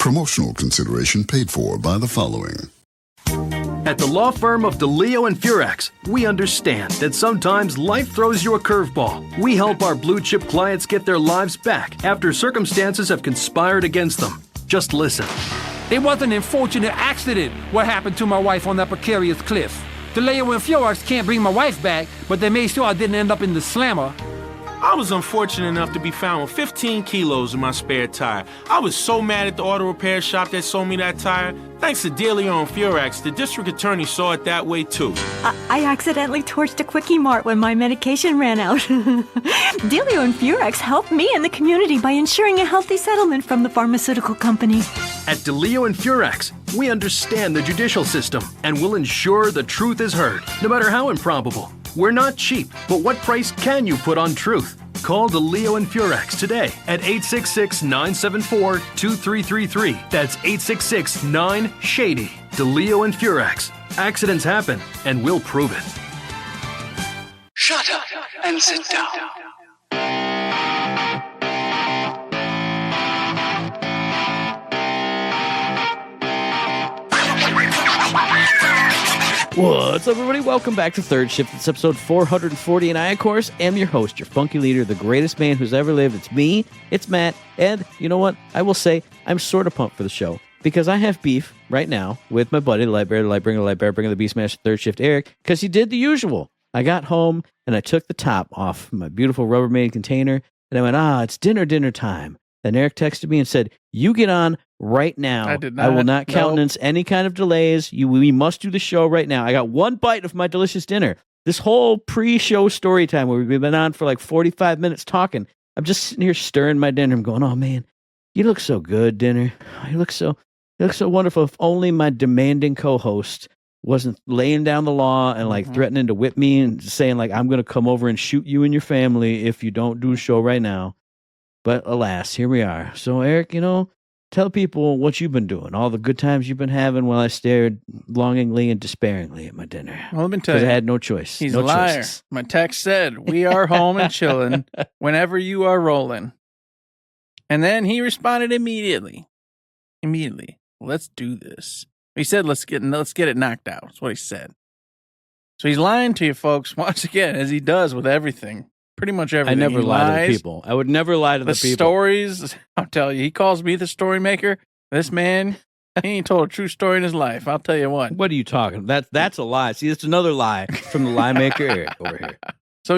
Promotional consideration paid for by the following. At the law firm of DeLeo and Furex, we understand that sometimes life throws you a curveball. We help our blue chip clients get their lives back after circumstances have conspired against them. Just listen. It was an unfortunate accident what happened to my wife on that precarious cliff. DeLeo and Furex can't bring my wife back, but they made sure I didn't end up in the slammer. I was unfortunate enough to be found with 15 kilos in my spare tire. I was so mad at the auto repair shop that sold me that tire. Thanks to DeLeo and Furex, the district attorney saw it that way too. I accidentally torched a Quickie Mart when my medication ran out. DeLeo and Furex helped me and the community by ensuring a healthy settlement from the pharmaceutical company. At DeLeo and Furex, we understand the judicial system and will ensure the truth is heard, no matter how improbable. We're not cheap, but what price can you put on truth? Call DeLeo and Furex today at 866-974-2333. That's 866-9-SHADY. DeLeo and Furex. Accidents happen, and we'll prove it. Shut up and sit down. What's up, everybody? Welcome back to Third Shift. It's episode 440, and I, of course, am your host, your funky leader, the greatest man who's ever lived. It's me, it's Matt, and you know what? I will say I'm sort of pumped for the show because I have beef right now with my buddy, the Lightbringer, the Beastmaster, Third Shift, Eric, because he did the usual. I got home, and I took the top off my beautiful Rubbermaid container, and I went, it's dinner time. Then Eric texted me and said, you get on right now. I did not. I will not countenance any kind of delays. We must do the show right now. I got one bite of my delicious dinner. This whole pre-show story time where we've been on for like 45 minutes talking, I'm just sitting here stirring my dinner. I'm going, oh man, you look so good, dinner. You look so wonderful. If only my demanding co-host wasn't laying down the law and like threatening to whip me and saying like, I'm going to come over and shoot you and your family if you don't do a show right now. But alas, here we are. So Eric, tell people what you've been doing, all the good times you've been having while I stared longingly and despairingly at my dinner. Well, let me tell you. Because I had no choice. He's no a liar. choices. My text said, we are home and chilling whenever you are rolling. And then he responded immediately. Let's do this. He said, let's get it knocked out. That's what he said. So he's lying to you folks once again, as he does with everything. Pretty much everything. I never lie to the people. I would never lie to the people. The stories, I'll tell you, he calls me the story maker. This man, he ain't told a true story in his life. I'll tell you what. What are you talking? That's a lie. See, that's another lie from the lie maker Eric over here. So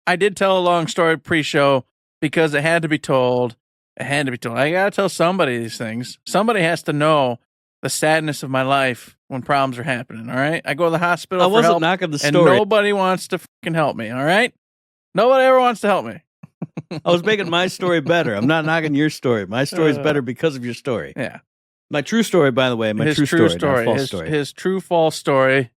I did tell a long story pre-show because it had to be told. I got to tell somebody these things. Somebody has to know the sadness of my life when problems are happening, all right? I go to the hospital for help, knocking the and story. nobody wants to fucking help me, all right? Nobody ever wants to help me. I was making my story better. I'm not knocking your story. My story's better because of your story. Yeah. My true story, by the way, His true false story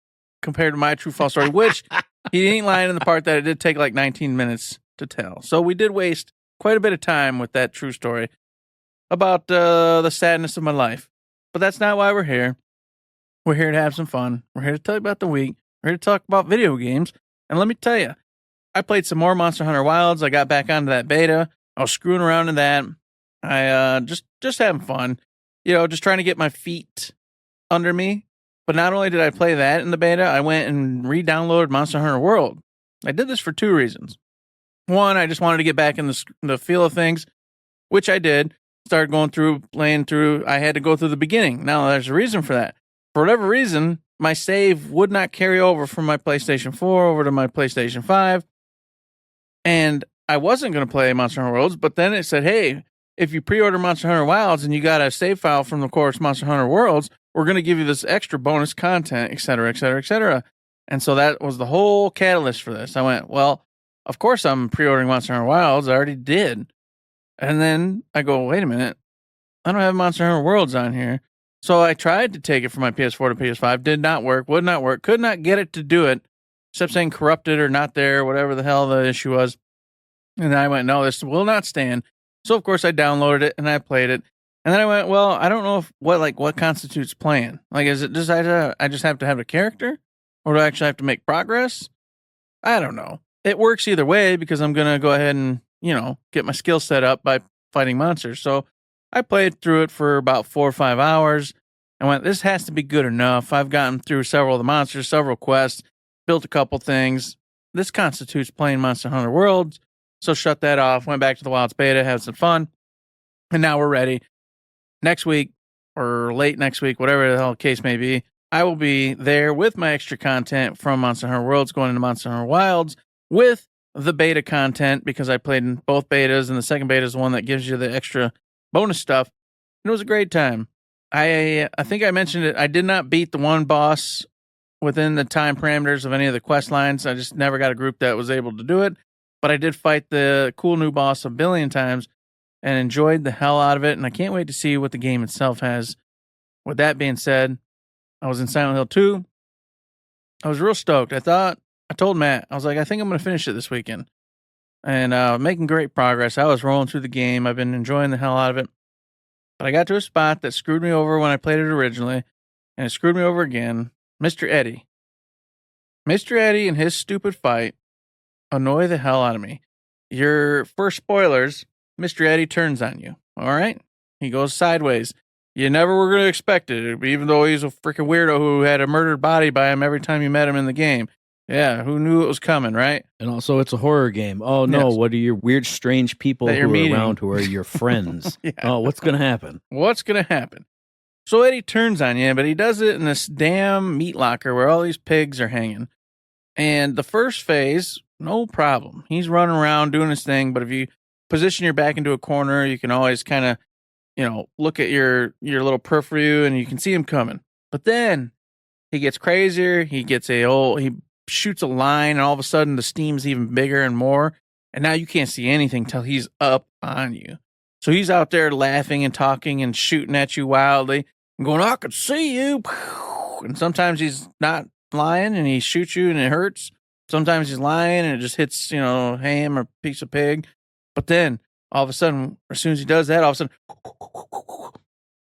compared to my true false story, which he ain't lying in the part that it did take like 19 minutes to tell. So we did waste quite a bit of time with that true story about the sadness of my life. But that's not why we're here. We're here to have some fun. We're here to tell you about the week. We're here to talk about video games. And let me tell you, I played some more Monster Hunter Wilds. I got back onto that beta. I was screwing around in that. I just having fun. Just trying to get my feet under me. But not only did I play that in the beta, I went and re-downloaded Monster Hunter World. I did this for two reasons. One, I just wanted to get back in the feel of things, which I did. Started playing through. I had to go through the beginning. Now, there's a reason for that. For whatever reason, my save would not carry over from my PlayStation 4 over to my PlayStation 5. And I wasn't going to play Monster Hunter Worlds, but then it said, hey, if you pre-order Monster Hunter Wilds and you got a save file from the course Monster Hunter Worlds, we're going to give you this extra bonus content, et cetera, et cetera, et cetera. And so that was the whole catalyst for this. I went, well, of course I'm pre-ordering Monster Hunter Wilds. I already did. And then I go, wait a minute. I don't have Monster Hunter Worlds on here. So I tried to take it from my PS4 to PS5. Did not work. Would not work. Could not get it to do it. Except saying corrupted or not there, whatever the hell the issue was. And then I went, no, this will not stand. So, of course, I downloaded it and I played it. And then I went, well, I don't know what constitutes playing. Like, is it just I just have to have a character? Or do I actually have to make progress? I don't know. It works either way because I'm going to go ahead and, get my skill set up by fighting monsters. So I played through it for about 4 or 5 hours and went, this has to be good enough. I've gotten through several of the monsters, several quests, built a couple things. This constitutes playing Monster Hunter Worlds. So shut that off, went back to the Wilds beta, had some fun, and now we're ready. Next week, or late next week, whatever the hell the case may be, I will be there with my extra content from Monster Hunter Worlds going into Monster Hunter Wilds with the beta content, because I played in both betas, and the second beta is the one that gives you the extra bonus stuff. And it was a great time. I think I mentioned it. I did not beat the one boss within the time parameters of any of the quest lines. I just never got a group that was able to do it. But I did fight the cool new boss a billion times and enjoyed the hell out of it. And I can't wait to see what the game itself has. With that being said, I was in Silent Hill 2. I was real stoked. I told Matt, I was like, I think I'm going to finish it this weekend. And making great progress. I was rolling through the game. I've been enjoying the hell out of it. But I got to a spot that screwed me over when I played it originally. And it screwed me over again. Mr. Eddie. Mr. Eddie and his stupid fight annoy the hell out of me. Your first spoilers, Mr. Eddie turns on you. All right? He goes sideways. You never were going to expect it, even though he's a freaking weirdo who had a murdered body by him every time you met him in the game. Yeah, who knew it was coming, right? And also, it's a horror game. Oh, no, Yes. What are your weird, strange people That who you're are meeting. around who are your friends? Yeah. Oh, what's going to happen? What's going to happen? So Eddie turns on you, but he does it in this damn meat locker where all these pigs are hanging. And the first phase, no problem. He's running around doing his thing, but if you position your back into a corner, you can always kind of, look at your little periphery and you can see him coming. But then he gets crazier. He shoots a line, and all of a sudden the steam's even bigger and more. And now you can't see anything till he's up on you. So he's out there laughing and talking and shooting at you wildly and going, I could see you. And sometimes he's not lying and he shoots you and it hurts. Sometimes he's lying and it just hits, ham or piece of pig. But then all of a sudden, as soon as he does that, all of a sudden,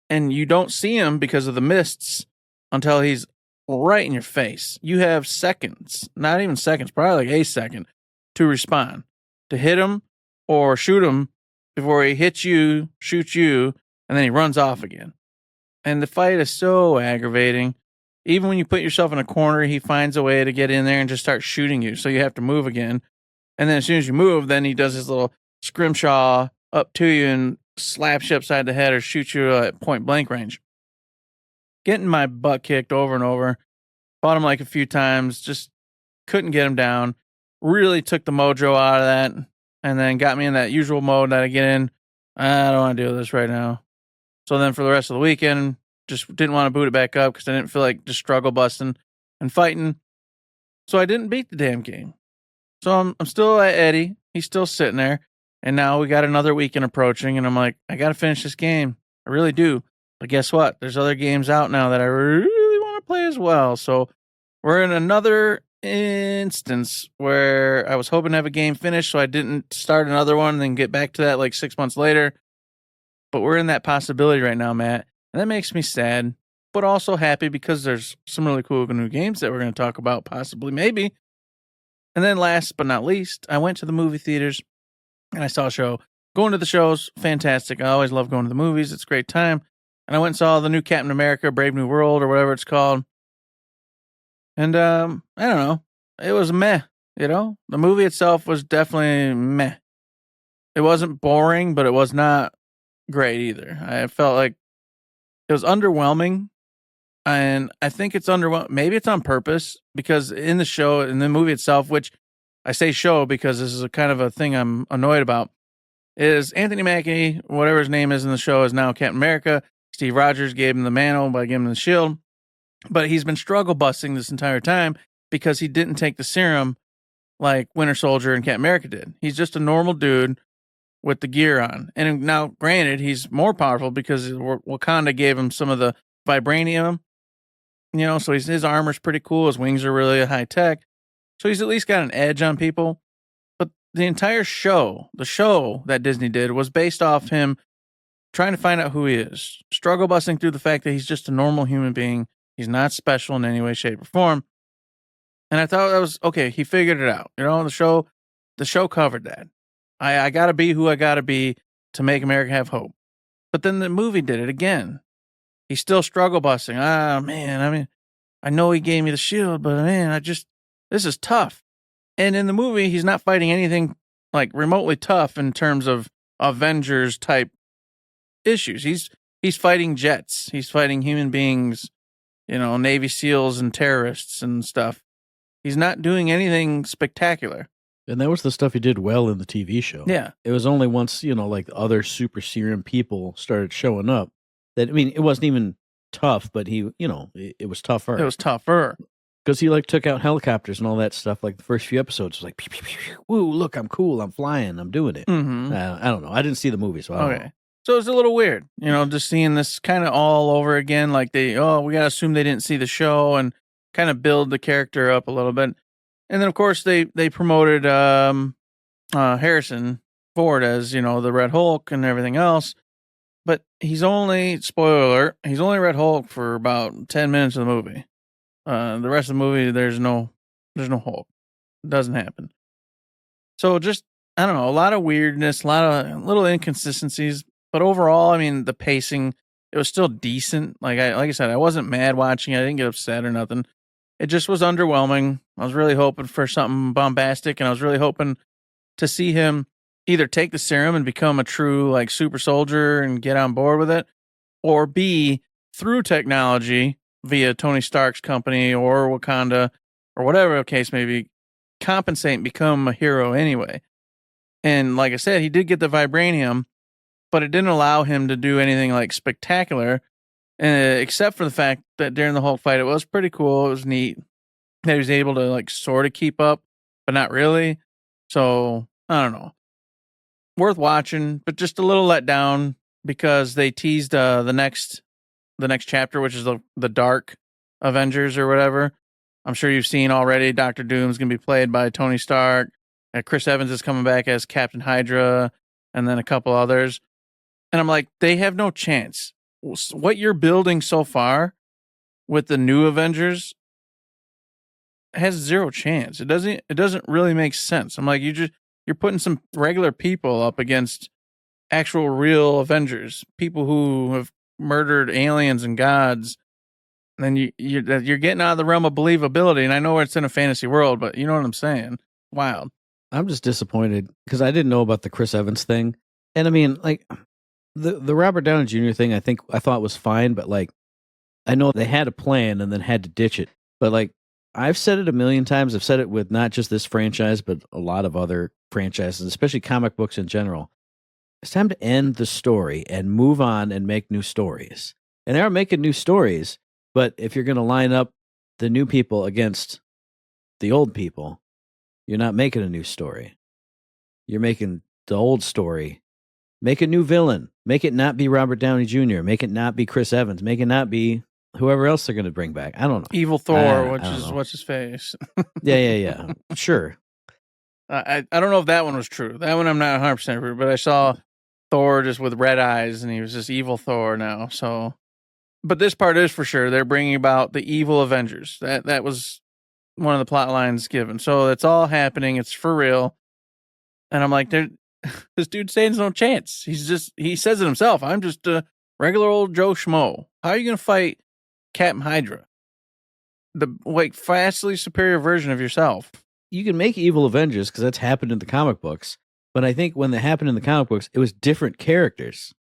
and you don't see him because of the mists until he's right in your face. You have seconds, not even seconds, probably like a second to respond, to hit him or shoot him before he hits you, shoots you, and then he runs off again. And the fight is so aggravating. Even when you put yourself in a corner, he finds a way to get in there and just start shooting you. So you have to move again. And then as soon as you move, then he does his little scrimshaw up to you and slaps you upside the head or shoots you at point blank range. Getting my butt kicked over and over. Fought him like a few times. Just couldn't get him down. Really took the mojo out of that. And then got me in that usual mode that I get in. I don't want to do this right now. So then for the rest of the weekend, just didn't want to boot it back up because I didn't feel like just struggle busting and fighting. So I didn't beat the damn game. So I'm still at Eddie. He's still sitting there. And now we got another weekend approaching. And I'm like, I got to finish this game. I really do. But guess what? There's other games out now that I really want to play as well. So we're in another instance where I was hoping to have a game finished, so I didn't start another one and then get back to that like 6 months later. But we're in that possibility right now, Matt. And that makes me sad, but also happy because there's some really cool new games that we're going to talk about, possibly, maybe. And then last but not least, I went to the movie theaters and I saw a show. Going to the shows, fantastic. I always love going to the movies. It's a great time. And I went and saw the new Captain America, Brave New World, or whatever it's called. And I don't know. It was meh, The movie itself was definitely meh. It wasn't boring, but it was not great either. I felt like it was underwhelming. And I think it's underwhelming. Maybe it's on purpose because in the movie itself, which I say show because this is a kind of a thing I'm annoyed about, is Anthony Mackie, whatever his name is in the show, is now Captain America. Steve Rogers gave him the mantle by giving him the shield. But he's been struggle busting this entire time because he didn't take the serum like Winter Soldier and Captain America did. He's just a normal dude with the gear on. And now, granted, he's more powerful because Wakanda gave him some of the vibranium. So his armor's pretty cool. His wings are really high tech. So he's at least got an edge on people. But the entire show, the show that Disney did, was based off him trying to find out who he is. Struggle busting through the fact that he's just a normal human being. He's not special in any way, shape, or form. And I thought that was, okay, he figured it out. The show covered that. I gotta be who I gotta be to make America have hope. But then the movie did it again. He's still struggle busting. Ah, man, I mean, I know he gave me the shield, but man, this is tough. And in the movie, he's not fighting anything like remotely tough in terms of Avengers type issues. He's fighting jets. He's fighting human beings, Navy SEALs and terrorists and stuff. He's not doing anything spectacular. And that was the stuff he did well in the TV show. Yeah. It was only once, like other super serum people started showing up that, I mean, it wasn't even tough, but it was tougher. It was tougher. Because he took out helicopters and all that stuff. Like the first few episodes was like, pew, pew, pew, pew. Woo, look, I'm cool. I'm flying. I'm doing it. Mm-hmm. I don't know. I didn't see the movie, so I don't know. So it's a little weird, just seeing this kind of all over again. Like we got to assume they didn't see the show and kind of build the character up a little bit. And then, of course, they promoted Harrison Ford as, the Red Hulk and everything else. But he's only, spoiler alert, he's only Red Hulk for about 10 minutes of the movie. The rest of the movie, there's no Hulk. It doesn't happen. So just, I don't know, a lot of weirdness, a lot of little inconsistencies. But overall, I mean, the pacing, it was still decent. Like I said, I wasn't mad watching it. I didn't get upset or nothing. It just was underwhelming. I was really hoping for something bombastic, and I was really hoping to see him either take the serum and become a true super soldier and get on board with it, or B, through technology via Tony Stark's company or Wakanda or whatever the case may be, compensate and become a hero anyway. And like I said, he did get the vibranium, but it didn't allow him to do anything spectacular, except for the fact that during the Hulk fight, it was pretty cool. It was neat that he was able to sort of keep up, but not really. So I don't know. Worth watching, but just a little let down because they teased the next chapter, which is the Dark Avengers or whatever. I'm sure you've seen already. Dr. Doom's going to be played by Tony Stark. Chris Evans is coming back as Captain Hydra, and then a couple others. And I'm like, they have no chance. What you're building so far with the new Avengers has zero chance. It doesn't really make sense. I'm like, you're putting some regular people up against actual real Avengers, people who have murdered aliens and gods. And then you're getting out of the realm of believability. And I know it's in a fantasy world, but you know what I'm saying? Wild. I'm just disappointed because I didn't know about the Chris Evans thing. And I mean, the Robert Downey Jr. thing, I thought was fine, but I know they had a plan and then had to ditch it. But I've said it a million times. I've said it with not just this franchise, but a lot of other franchises, especially comic books in general. It's time to end the story and move on and make new stories. And they are making new stories, but if you're going to line up the new people against the old people, you're not making a new story. You're making the old story. Make a new villain. Make it not be Robert Downey Jr. Make it not be Chris Evans. Make it not be whoever else they're going to bring back. I don't know. Evil Thor, which is what's his face. Yeah. Sure. I don't know if that one was true. That one I'm not 100% sure, but I saw Thor just with red eyes, and he was just evil Thor now. So, but this part is for sure. They're bringing about the evil Avengers. That was one of the plot lines given. So it's all happening. It's for real. And I'm like, this dude stands no chance. He says it himself. I'm just a regular old Joe Schmo. How are you going to fight Captain Hydra? The vastly superior version of yourself. You can make evil Avengers because that's happened in the comic books. But I think when that happened in the comic books, it was different characters.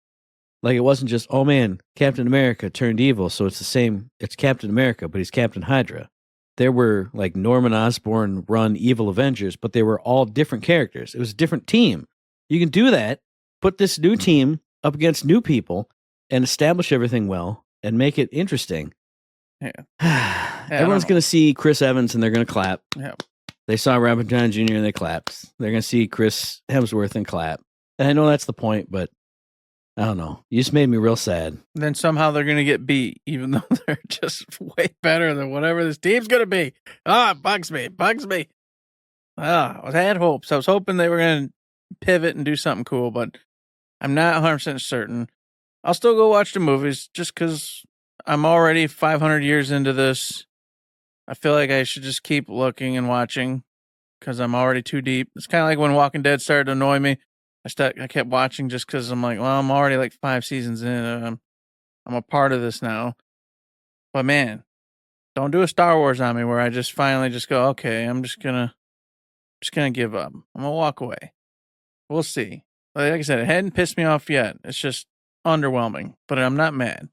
It wasn't just, oh man, Captain America turned evil, so it's the same. It's Captain America, but he's Captain Hydra. There were Norman Osborn run evil Avengers, but they were all different characters. It was a different team. You can do that, put this new team up against new people, and establish everything well, and make it interesting. Yeah. Everyone's going to see Chris Evans, and they're going to clap. Yeah. They saw Robert Downey Jr. and they clapped. They're going to see Chris Hemsworth and clap. And I know that's the point, but I don't know. You just made me real sad. Then somehow they're going to get beat, even though they're just way better than whatever this team's going to be. It bugs me. I had hopes. I was hoping they were going to pivot and do something cool, but I'm not 100% certain. I'll still go watch the movies just because I'm already 500 years into this. I feel like I should just keep looking and watching because I'm already too deep. It's kind of like when Walking Dead started to annoy me. I kept watching just because I'm like, well, I'm already like 5 seasons in. I'm a part of this now. But man, don't do a Star Wars on me where I just finally just go, okay, I'm just gonna give up. I'm gonna walk away. We'll see. Like I said, it hadn't pissed me off yet. It's just underwhelming, but I'm not mad.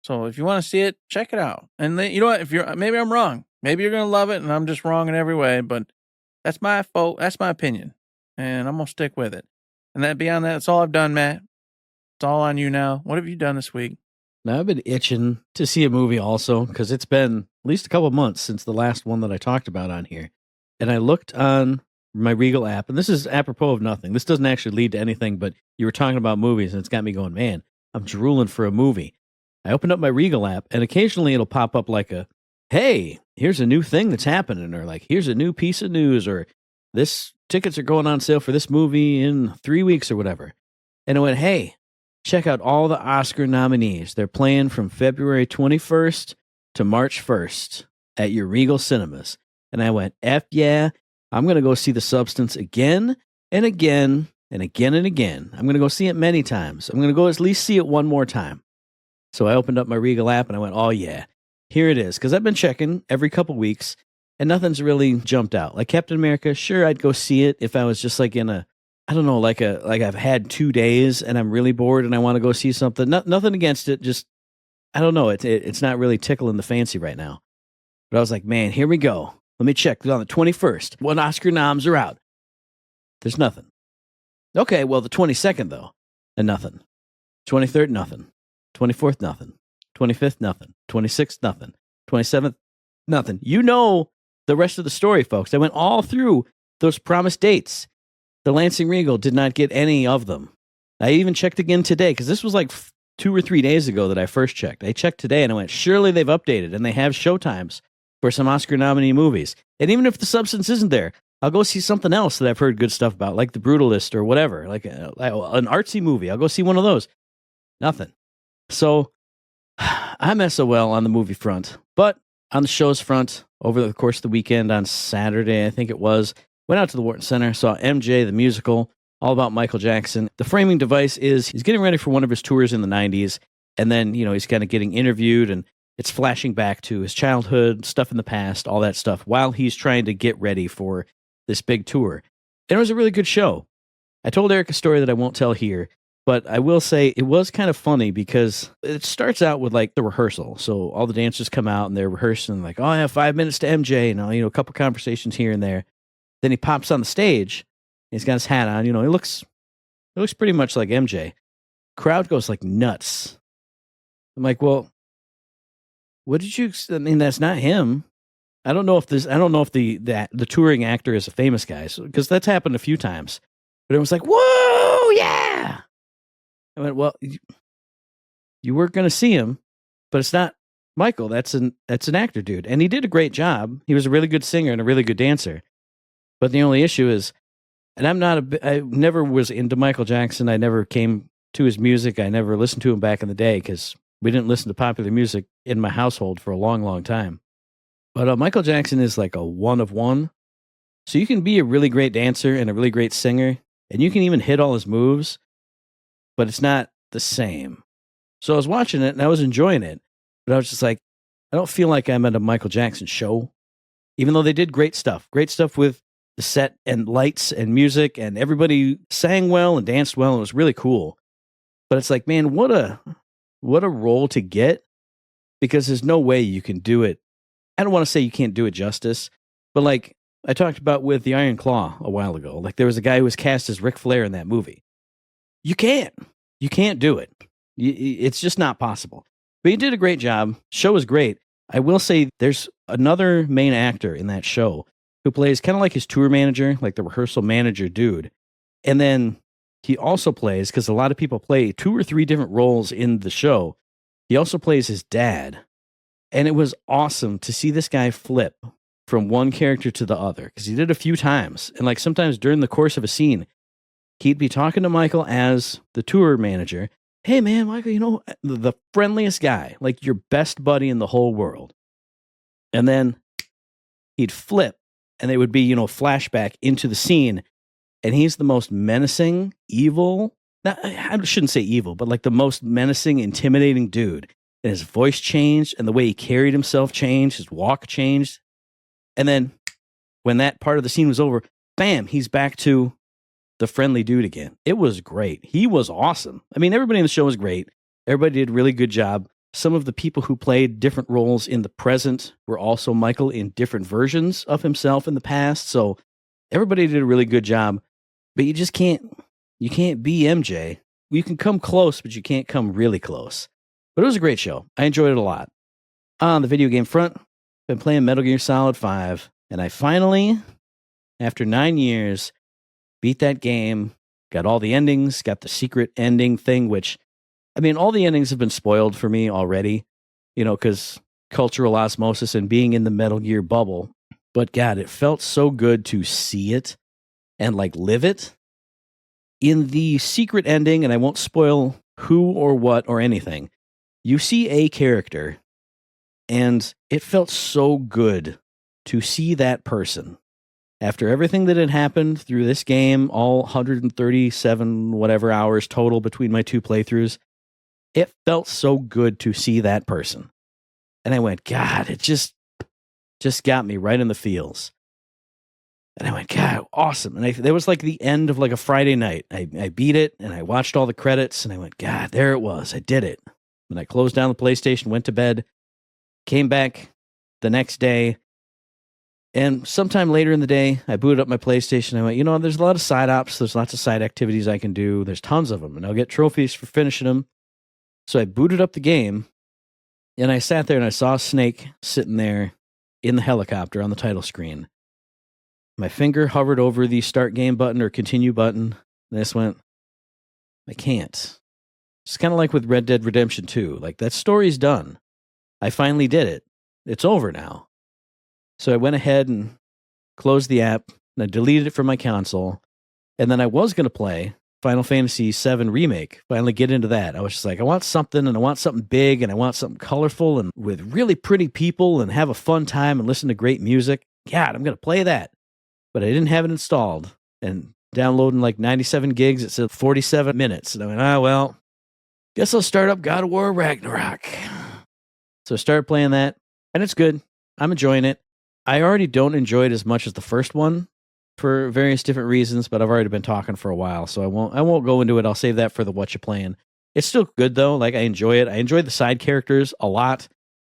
So if you want to see it, check it out. And then, you know what? Maybe I'm wrong. Maybe you're gonna love it, and I'm just wrong in every way. But that's my fault. That's my opinion, and I'm gonna stick with it. And that beyond that, that's all I've done, Matt. It's all on you now. What have you done this week? Now, I've been itching to see a movie also because it's been at least a couple months since the last one that I talked about on here. And I looked on my Regal app, and this is apropos of nothing. This doesn't actually lead to anything, but you were talking about movies, and it's got me going, man, I'm drooling for a movie. I opened up my Regal app, and occasionally it'll pop up like hey, here's a new thing that's happening, or like, here's a new piece of news, or this tickets are going on sale for this movie in 3 weeks or whatever. And it went, hey, check out all the Oscar nominees. They're playing from February 21st to March 1st at your Regal Cinemas. And I went, F yeah, I'm going to go see The Substance again and again and again and again. I'm going to go see it many times. I'm going to go at least see it one more time. So I opened up my Regal app and I went, oh yeah, here it is. Because I've been checking every couple weeks and nothing's really jumped out. Like Captain America, sure, I'd go see it if I was just like in I don't know, like I've had 2 days and I'm really bored and I want to go see something. Nothing against it, just I don't know. It's not really tickling the fancy right now. But I was like, man, here we go. Let me check. On the 21st, what Oscar noms are out? There's nothing. Okay, well, the 22nd, though, and nothing. 23rd, nothing. 24th, nothing. 25th, nothing. 26th, nothing. 27th, nothing. You know the rest of the story, folks. I went all through those promised dates. The Lansing Regal did not get any of them. I even checked again today, because this was like 2 or 3 days ago that I first checked. I checked today, and I went, surely they've updated, and they have showtimes for some Oscar nominee movies. And even if The Substance isn't there, I'll go see something else that I've heard good stuff about, like The Brutalist or whatever, like an artsy movie. I'll go see one of those. Nothing. So I'm SOL on the movie front. But on the show's front, over the course of the weekend on Saturday, I think it was, went out to the Wharton Center, saw MJ, the musical, all about Michael Jackson. The framing device is he's getting ready for one of his tours in the 90s, and then, he's kind of getting interviewed, and it's flashing back to his childhood, stuff in the past, all that stuff, while he's trying to get ready for this big tour. And it was a really good show. I told Eric a story that I won't tell here, but I will say it was kind of funny because it starts out with like the rehearsal. So all the dancers come out and they're rehearsing like, oh, I have 5 minutes to MJ, and a couple conversations here and there. Then he pops on the stage. He's got his hat on. He looks pretty much like MJ. Crowd goes like nuts. I'm like, well, what did you? I mean, that's not him. I don't know if the touring actor is a famous guy, because that's happened a few times. But it was like, whoa, yeah. I went, well, you weren't going to see him, but it's not Michael. That's an actor, dude, and he did a great job. He was a really good singer and a really good dancer. But the only issue is, and I never was into Michael Jackson. I never came to his music. I never listened to him back in the day because we didn't listen to popular music in my household for a long, long time. But Michael Jackson is like a one of one. So you can be a really great dancer and a really great singer, and you can even hit all his moves, but it's not the same. So I was watching it and I was enjoying it, but I was just like, I don't feel like I'm at a Michael Jackson show, even though they did great stuff with the set and lights and music, and everybody sang well and danced well. And it was really cool. But it's like, man, what a role to get, because there's no way you can do it. I don't want to say you can't do it justice, but like I talked about with the Iron Claw a while ago, like there was a guy who was cast as Ric Flair in that movie. You can't do it. It's just not possible. But he did a great job. Show was great. I will say there's another main actor in that show who plays kind of like his tour manager, like the rehearsal manager dude. And then he also plays, because a lot of people play 2 or 3 different roles in the show, he also plays his dad. And it was awesome to see this guy flip from one character to the other, because he did a few times. And like sometimes during the course of a scene, he'd be talking to Michael as the tour manager. Hey man, Michael, the friendliest guy, like your best buddy in the whole world. And then he'd flip, and they would be, flashback into the scene, And he's the most menacing, evil, I shouldn't say evil, but like the most menacing, intimidating dude. And his voice changed, and the way he carried himself changed, his walk changed. And then when that part of the scene was over, bam, he's back to the friendly dude again. It was great. He was awesome. I mean, everybody in the show was great. Everybody did a really good job. Some of the people who played different roles in the present were also Michael in different versions of himself in the past. So everybody did a really good job. But you just can't be MJ. You can come close, but you can't come really close. But it was a great show. I enjoyed it a lot. On the video game front, been playing Metal Gear Solid 5, and I finally, after 9 years, beat that game, got all the endings, got the secret ending thing, which, I mean, all the endings have been spoiled for me already, because cultural osmosis and being in the Metal Gear bubble. But God, it felt so good to see it and like live it. In the secret ending, and I won't spoil who or what or anything, you see a character, and it felt so good to see that person. After everything that had happened through this game, all 137 whatever hours total between my 2 playthroughs, it felt so good to see that person. And I went, God, it just got me right in the feels. And I went, God, awesome. And there was like the end of like a Friday night. I beat it, and I watched all the credits, and I went, God, there it was. I did it. And I closed down the PlayStation, went to bed, came back the next day, and sometime later in the day, I booted up my PlayStation. I went, there's a lot of side ops. There's lots of side activities I can do. There's tons of them, and I'll get trophies for finishing them. So I booted up the game, and I sat there, and I saw Snake sitting there in the helicopter on the title screen. My finger hovered over the start game button or continue button, and I just went, I can't. It's kind of like with Red Dead Redemption 2. Like, that story's done. I finally did it. It's over now. So I went ahead and closed the app, and I deleted it from my console, and then I was going to play Final Fantasy VII Remake, finally get into that. I was just like, I want something, and I want something big, and I want something colorful, and with really pretty people, and have a fun time, and listen to great music. God, I'm going to play that. But I didn't have it installed, and downloading like 97 gigs, it said 47 minutes. And I went, well, guess I'll start up God of War Ragnarok. So I started playing that, and it's good. I'm enjoying it. I already don't enjoy it as much as the first one for various different reasons, but I've already been talking for a while, so I won't go into it. I'll save that for the What You Playing. It's still good, though. Like, I enjoy it. I enjoy the side characters a lot.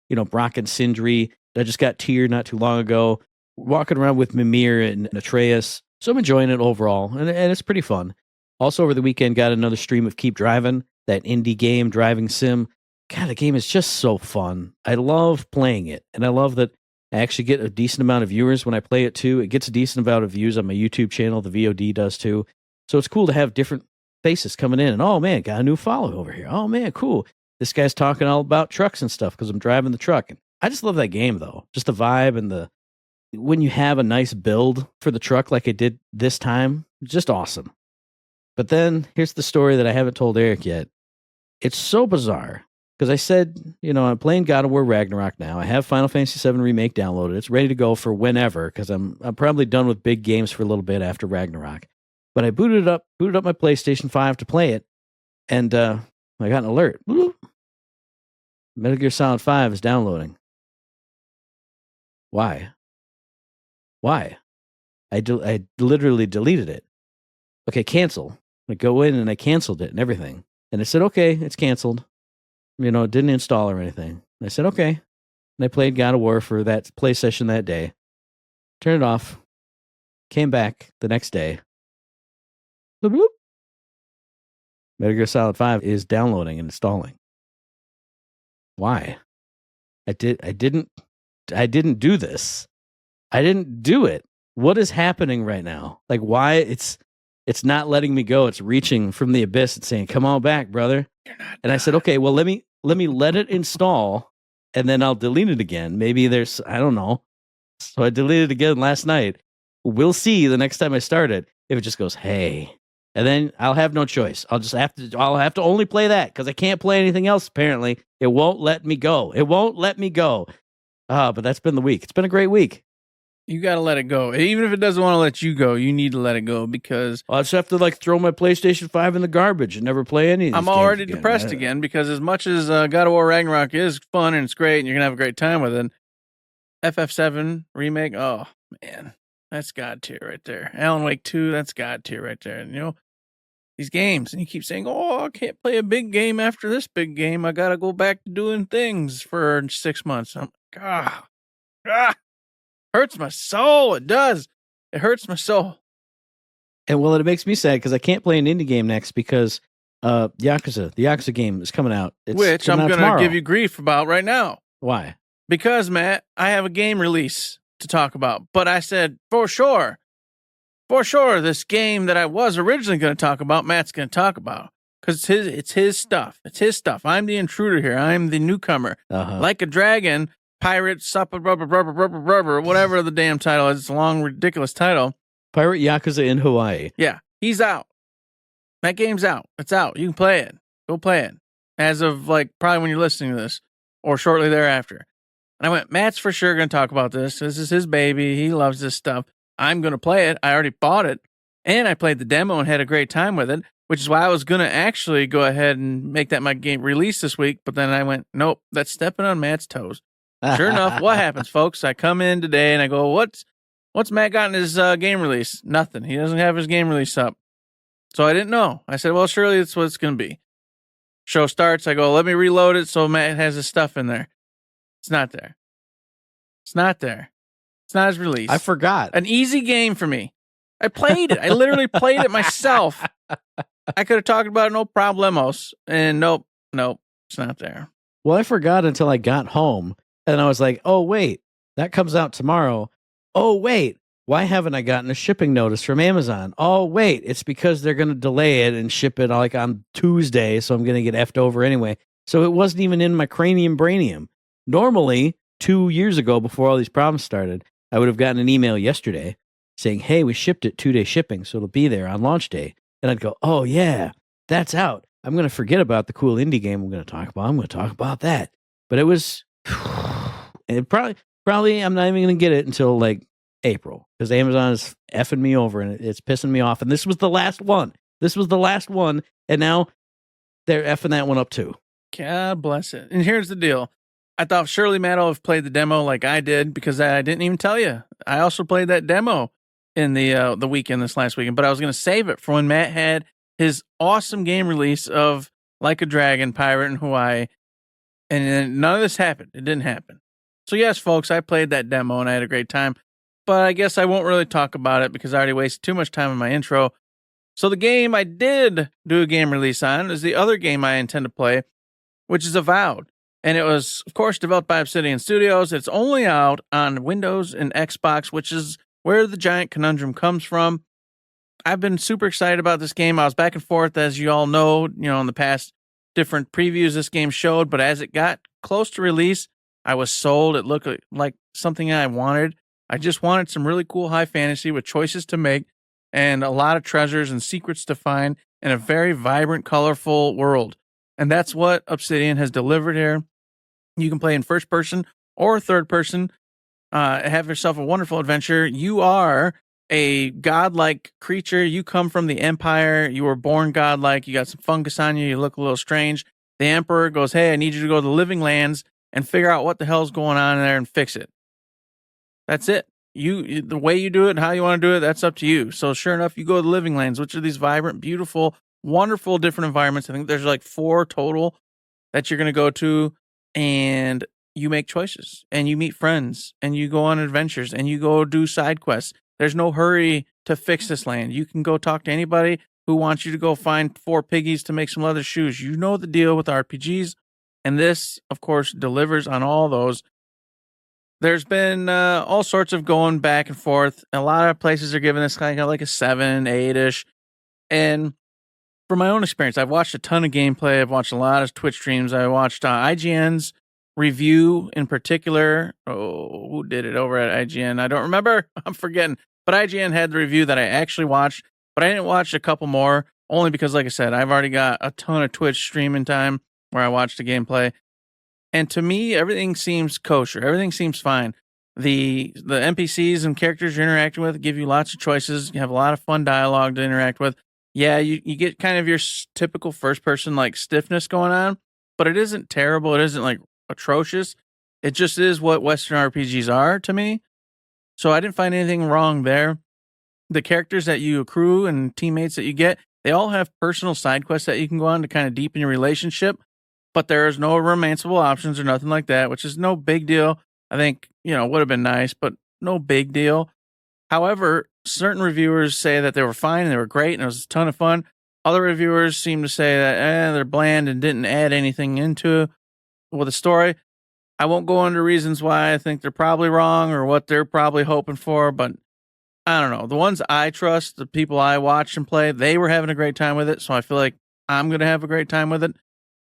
Brock and Sindri. I just got tiered not too long ago. Walking around with Mimir and Atreus. So I'm enjoying it overall, and it's pretty fun. Also, over the weekend, got another stream of Keep Driving, that indie game, driving sim. God, the game is just so fun. I love playing it, and I love that I actually get a decent amount of viewers when I play it, too. It gets a decent amount of views on my YouTube channel. The VOD does, too. So it's cool to have different faces coming in, and, oh, man, got a new follow over here. Oh, man, cool. This guy's talking all about trucks and stuff because I'm driving the truck. And I just love that game, though. Just the vibe and when you have a nice build for the truck like I did this time, just awesome. But then here's the story that I haven't told Eric yet. It's so bizarre because I said, I'm playing God of War Ragnarok now. I have Final Fantasy VII Remake downloaded. It's ready to go for whenever because I'm probably done with big games for a little bit after Ragnarok. But I booted up my PlayStation 5 to play it, and I got an alert. Metal Gear Solid 5 is downloading. Why? I literally deleted it. Okay, cancel. I go in and I canceled it and everything. And it said, okay, it's canceled. It didn't install or anything. And I said, okay. And I played God of War for that play session that day. Turned it off. Came back the next day. Bloop, bloop. Metal Gear Solid 5 is downloading and installing. Why? I didn't do this. I didn't do it. What is happening right now? Like, why it's not letting me go. It's reaching from the abyss and saying, "Come on back, brother." And I said, "Okay, well, let me let it install, and then I'll delete it again. Maybe I don't know." So I deleted it again last night. We'll see the next time I start it if it just goes, "Hey," and then I'll have no choice. I'll have to only play that because I can't play anything else. Apparently, it won't let me go. But that's been the week. It's been a great week. You got to let it go. Even if it doesn't want to let you go, you need to let it go because... I'll just have to like throw my PlayStation 5 in the garbage and never play any of these I'm already depressed again because as much as God of War Ragnarok is fun and it's great and you're going to have a great time with it, FF7 remake, oh, man, that's God tier right there. Alan Wake 2, that's God tier right there. And, you know, these games, and you keep saying, oh, I can't play a big game after this big game. I got to go back to doing things for 6 months. Hurts my soul. It does. It hurts my soul. And well, it makes me sad because I can't play an indie game next because the Yakuza game is coming out. Which I'm going to give you grief about right now. Why? Because, Matt, I have a game release to talk about. But I said, for sure, this game that I was originally going to talk about, Matt's going to talk about. Because it's his stuff. It's his stuff. I'm the intruder here. I'm the newcomer. Like a dragon... Pirate, rubber, whatever the damn title is. It's a long, ridiculous title. Pirate Yakuza in Hawaii. Yeah, he's out. That game's out. It's out. You can play it. Go play it. As of, like, probably when you're listening to this, or shortly thereafter. And I went, Matt's for sure going to talk about this. This is his baby. He loves this stuff. I'm going to play it. I already bought it. And I played the demo and had a great time with it, which is why I was going to actually go ahead and make that my game release this week. But then I went, nope, that's stepping on Matt's toes. Sure enough, what happens, folks? I come in today and I go, what's Matt got in his game release? Nothing. He doesn't have his game release up. So I didn't know. I said, well, surely that's what it's going to be. Show starts. I go, let me reload it so Matt has his stuff in there. It's not there. It's not there. It's not his release. I forgot. An easy game for me. I played it. I literally played it myself. I could have talked about it, no problemos. And nope, it's not there. Well, I forgot until I got home. And I was like, oh, wait, that comes out tomorrow. Oh, wait, why haven't I gotten a shipping notice from Amazon? Oh, wait, it's because they're going to delay it and ship it like on Tuesday. So I'm going to get effed over anyway. So it wasn't even in my Cranium Brainium. Normally, 2 years ago, before all these problems started, I would have gotten an email yesterday saying, hey, we shipped it 2-day shipping. So it'll be there on launch day. And I'd go, oh, yeah, that's out. I'm going to forget about the cool indie game I'm going to talk about. I'm going to talk about that. But it was... And probably I'm not even going to get it until like April because Amazon is effing me over and it's pissing me off. And this was the last one. And now they're effing that one up too. God bless it. And here's the deal. I thought surely Matt will have played the demo like I did because I didn't even tell you. I also played that demo in the weekend, this last weekend, but I was going to save it for when Matt had his awesome game release of Like a Dragon, Pirate in Hawaii. And then none of this happened. It didn't happen. So yes, folks, I played that demo and I had a great time, but I guess I won't really talk about it because I already wasted too much time in my intro. So the game I did do a game release on is the other game I intend to play, which is Avowed. And it was, of course, developed by Obsidian Studios. It's only out on Windows and Xbox, which is where the giant conundrum comes from. I've been super excited about this game. I was back and forth, as you all know, in the past different previews this game showed, but as it got close to release, I was sold. It looked like something I wanted. I just wanted some really cool high fantasy with choices to make and a lot of treasures and secrets to find in a very vibrant, colorful world. And that's what Obsidian has delivered here. You can play in first person or third person. Have yourself a wonderful adventure. You are a godlike creature. You come from the Empire. You were born godlike. You got some fungus on you. You look a little strange. The Emperor goes, hey, I need you to go to the Living Lands and figure out what the hell's going on in there and fix it. That's it. The way you do it and how you want to do it, that's up to you. So sure enough, you go to the Living Lands, which are these vibrant, beautiful, wonderful different environments. I think there's like 4 total that you're going to go to, and you make choices and you meet friends and you go on adventures and you go do side quests. There's no hurry to fix this land. You can go talk to anybody who wants you to go find 4 piggies to make some leather shoes. You know the deal with RPGs. And this, of course, delivers on all those. There's been all sorts of going back and forth. A lot of places are giving this kind of like a 7, 8-ish. And from my own experience, I've watched a ton of gameplay. I've watched a lot of Twitch streams. I watched IGN's review in particular. Oh, who did it over at IGN? I don't remember. I'm forgetting. But IGN had the review that I actually watched. But I didn't watch a couple more, only because, like I said, I've already got a ton of Twitch streaming time where I watched the gameplay. And to me, everything seems kosher. Everything seems fine. The NPCs and characters you're interacting with give you lots of choices. You have a lot of fun dialogue to interact with. Yeah, you get kind of your typical first person like stiffness going on, but it isn't terrible. It isn't like atrocious. It just is what Western RPGs are to me. So I didn't find anything wrong there. The characters that you accrue and teammates that you get, they all have personal side quests that you can go on to kind of deepen your relationship, but there is no romanceable options or nothing like that, which is no big deal. I think, would have been nice, but no big deal. However, certain reviewers say that they were fine and they were great and it was a ton of fun. Other reviewers seem to say that they're bland and didn't add anything into with the story. I won't go into reasons why I think they're probably wrong or what they're probably hoping for, but I don't know. The ones I trust, the people I watch and play, they were having a great time with it, so I feel like I'm going to have a great time with it.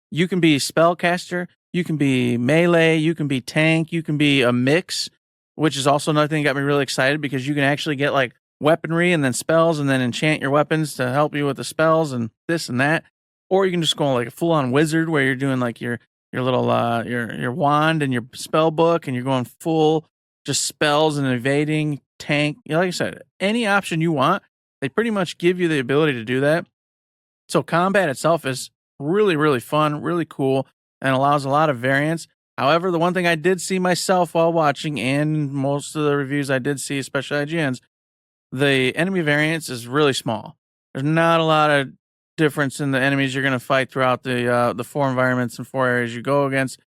You can be spellcaster, you can be melee, you can be tank, you can be a mix, which is also another thing that got me really excited because you can actually get like weaponry and then spells and then enchant your weapons to help you with the spells and this and that. Or you can just go like a full-on wizard where you're doing like your little your wand and your spell book and you're going full just spells and evading tank. Like I said, any option you want, they pretty much give you the ability to do that. So combat itself is really, really fun, really cool, and allows a lot of variance. However, the one thing I did see myself while watching, and most of the reviews I did see, especially IGN's, the enemy variance is really small. There's not a lot of difference in the enemies you're going to fight throughout the 4 environments and 4 areas you go against.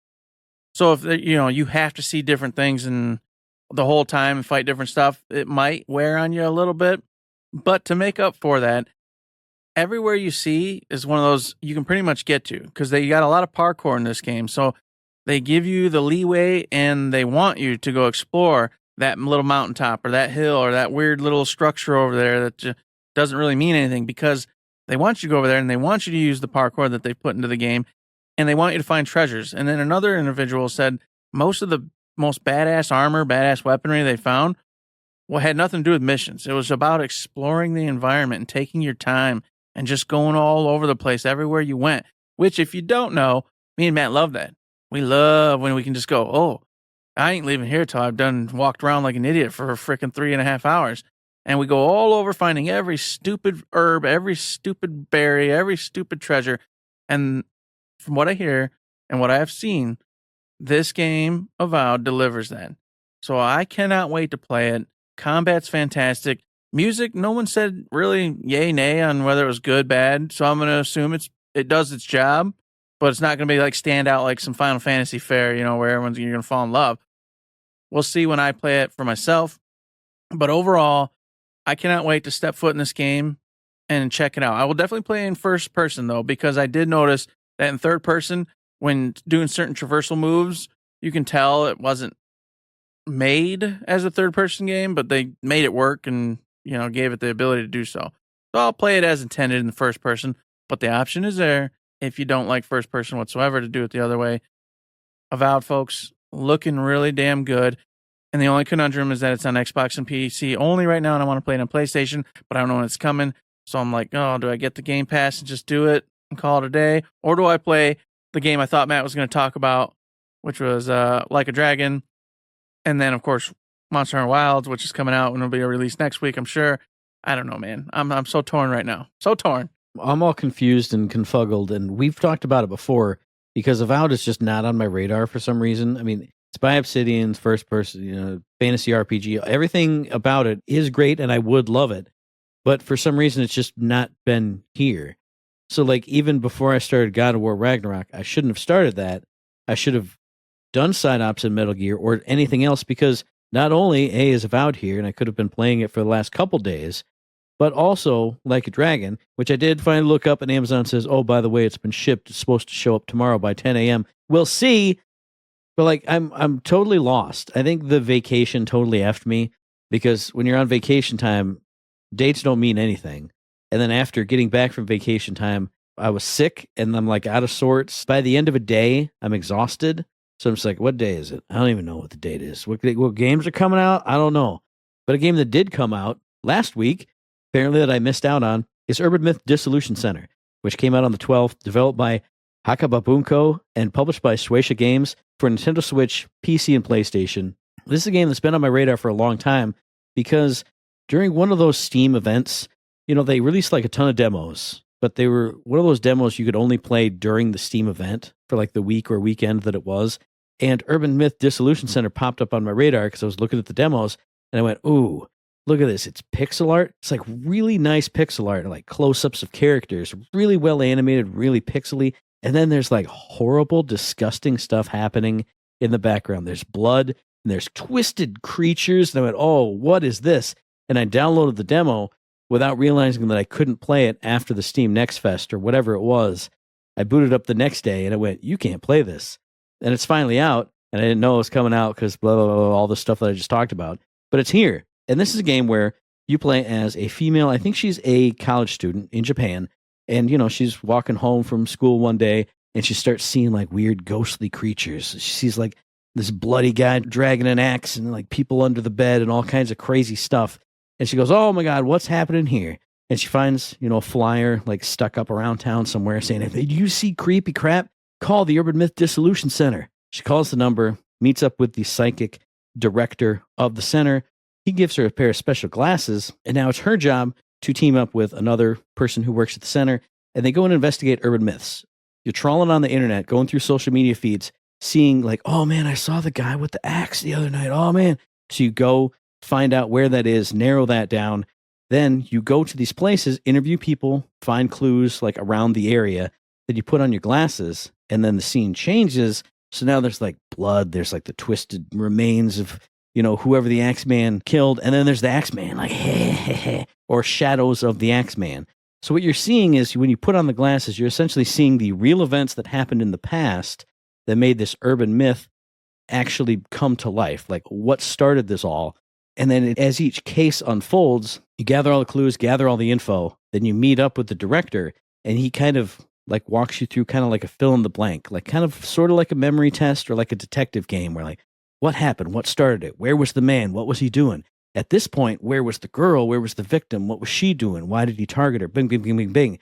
So if you have to see different things and the whole time and fight different stuff, it might wear on you a little bit. But to make up for that, everywhere you see is one of those you can pretty much get to because they got a lot of parkour in this game. So they give you the leeway and they want you to go explore that little mountaintop or that hill or that weird little structure over there that doesn't really mean anything because they want you to go over there and they want you to use the parkour that they've put into the game and they want you to find treasures. And then another individual said most of the most badass armor, badass weaponry they found had nothing to do with missions. It was about exploring the environment and taking your time and just going all over the place everywhere you went, which if you don't know, me and Matt love that. We love when we can just go, oh, I ain't leaving here till I've done walked around like an idiot for a freaking 3.5 hours. And we go all over finding every stupid herb, every stupid berry, every stupid treasure. And from what I hear and what I have seen, this game, Avowed, delivers that. So I cannot wait to play it. Combat's fantastic. Music, no one said really yay, nay on whether it was good, bad. So I'm going to assume it does its job. But it's not going to be like stand out like some Final Fantasy fare, where you're going to fall in love. We'll see when I play it for myself. But overall, I cannot wait to step foot in this game and check it out. I will definitely play in first person, though, because I did notice that in third person, when doing certain traversal moves, you can tell it wasn't made as a third person game, but they made it work and, gave it the ability to do so. So I'll play it as intended in the first person, but the option is there. If you don't like first person whatsoever to do it the other way. Avowed, folks, looking really damn good. And the only conundrum is that it's on Xbox and PC only right now, and I want to play it on PlayStation, but I don't know when it's coming. So I'm like, oh, do I get the Game Pass and just do it and call it a day? Or do I play the game I thought Matt was going to talk about, which was Like a Dragon, and then, of course, Monster Hunter Wilds, which is coming out and will be released next week, I'm sure. I don't know, man. I'm so torn right now. So torn. I'm all confused and confuggled, and we've talked about it before because Avowed is just not on my radar for some reason. I mean, it's by Obsidian, first person, fantasy RPG. Everything about it is great, and I would love it, but for some reason, it's just not been here. So, like, even before I started God of War Ragnarok, I shouldn't have started that. I should have done side ops in Metal Gear or anything else because not only is Avowed here, and I could have been playing it for the last couple days, but also Like a Dragon, which I did finally look up, and Amazon says, oh, by the way, it's been shipped. It's supposed to show up tomorrow by 10 a.m. We'll see. But like, I'm totally lost. I think the vacation totally effed me because when you're on vacation time, dates don't mean anything. And then after getting back from vacation time, I was sick and I'm like out of sorts. By the end of a day, I'm exhausted. So I'm just like, what day is it? I don't even know what the date is. What games are coming out? I don't know. But a game that did come out last week, apparently that I missed out on, is Urban Myth Dissolution Center, which came out on the 12th, developed by Hakababunko and published by Shueisha Games for Nintendo Switch, PC, and PlayStation. This is a game that's been on my radar for a long time because during one of those Steam events, they released like a ton of demos, but they were one of those demos you could only play during the Steam event for like the week or weekend that it was. And Urban Myth Dissolution Center popped up on my radar because I was looking at the demos and I went, ooh, look at this. It's pixel art. It's like really nice pixel art, like close-ups of characters, really well animated, really pixely. And then there's like horrible, disgusting stuff happening in the background. There's blood and there's twisted creatures. And I went, oh, what is this? And I downloaded the demo without realizing that I couldn't play it after the Steam Next Fest or whatever it was. I booted up the next day and I went, you can't play this. And it's finally out. And I didn't know it was coming out because blah, blah, blah, all the stuff that I just talked about. But it's here. And this is a game where you play as a female. I think she's a college student in Japan. And, she's walking home from school one day and she starts seeing like weird ghostly creatures. She sees like this bloody guy dragging an axe and like people under the bed and all kinds of crazy stuff. And she goes, oh my God, what's happening here? And she finds, a flyer like stuck up around town somewhere saying, if you see creepy crap, call the Urban Myth Dissolution Center. She calls the number, meets up with the psychic director of the center. He gives her a pair of special glasses, and now it's her job to team up with another person who works at the center, and they go and investigate urban myths. You're trawling on the internet, going through social media feeds, seeing like, oh man, I saw the guy with the axe the other night. Oh man. So you go find out where that is, narrow that down. Then you go to these places, interview people, find clues like around the area that you put on your glasses, and then the scene changes. So now there's like blood, there's like the twisted remains of, whoever the Axeman killed, and then there's the Axeman, like, or shadows of the Axeman. So what you're seeing is when you put on the glasses, you're essentially seeing the real events that happened in the past that made this urban myth actually come to life, like what started this all. And then as each case unfolds, you gather all the clues, gather all the info, then you meet up with the director, and he kind of like walks you through kind of like a fill in the blank, like kind of sort of like a memory test or like a detective game where like, what happened? What started it? Where was the man? What was he doing? At this point, where was the girl? Where was the victim? What was she doing? Why did he target her? Bing, bing, bing, bing, bing.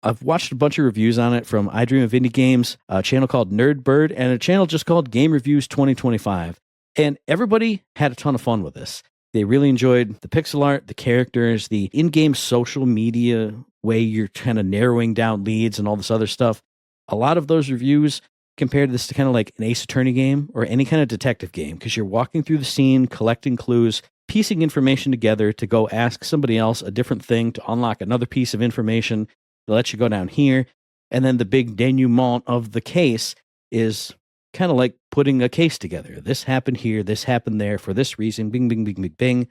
I've watched a bunch of reviews on it from I Dream of Indie Games, a channel called Nerdbird, and a channel just called Game Reviews 2025. And everybody had a ton of fun with this. They really enjoyed the pixel art, the characters, the in-game social media way you're kind of narrowing down leads and all this other stuff. A lot of those reviews compared this to kind of like an Ace Attorney game or any kind of detective game because you're walking through the scene, collecting clues, piecing information together to go ask somebody else a different thing to unlock another piece of information that lets you go down here. And then the big denouement of the case is kind of like putting a case together. This happened here, this happened there for this reason, bing, bing, bing, bing, bing.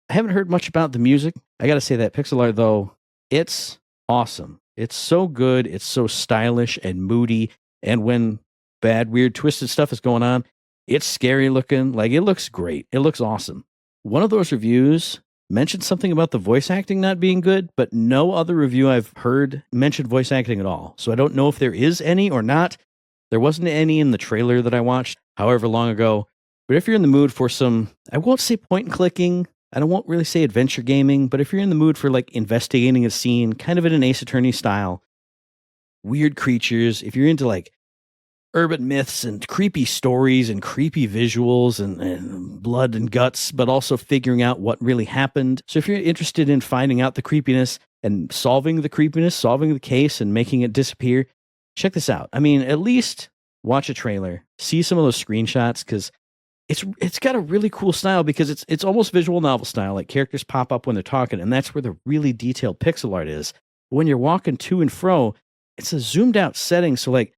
I haven't heard much about the music. I got to say that pixel art, though, it's awesome. It's so good. It's so stylish and moody. And when bad, weird, twisted stuff is going on, it's scary looking. Like, it looks great. It looks awesome. One of those reviews mentioned something about the voice acting not being good, but no other review I've heard mentioned voice acting at all. So I don't know if there is any or not. There wasn't any in the trailer that I watched however long ago. But if you're in the mood for some, I won't say point and clicking, I won't really say adventure gaming, but if you're in the mood for like investigating a scene, kind of in an Ace Attorney style, weird creatures, if you're into like urban myths and creepy stories and creepy visuals and blood and guts, but also figuring out what really happened. So if you're interested in finding out the creepiness and solving the creepiness, solving the case and making it disappear, check this out. I mean, at least watch a trailer, see some of those screenshots, because it's got a really cool style because it's almost visual novel style. Like characters pop up when they're talking, and that's where the really detailed pixel art is. When you're walking to and fro, it's a zoomed out setting, so like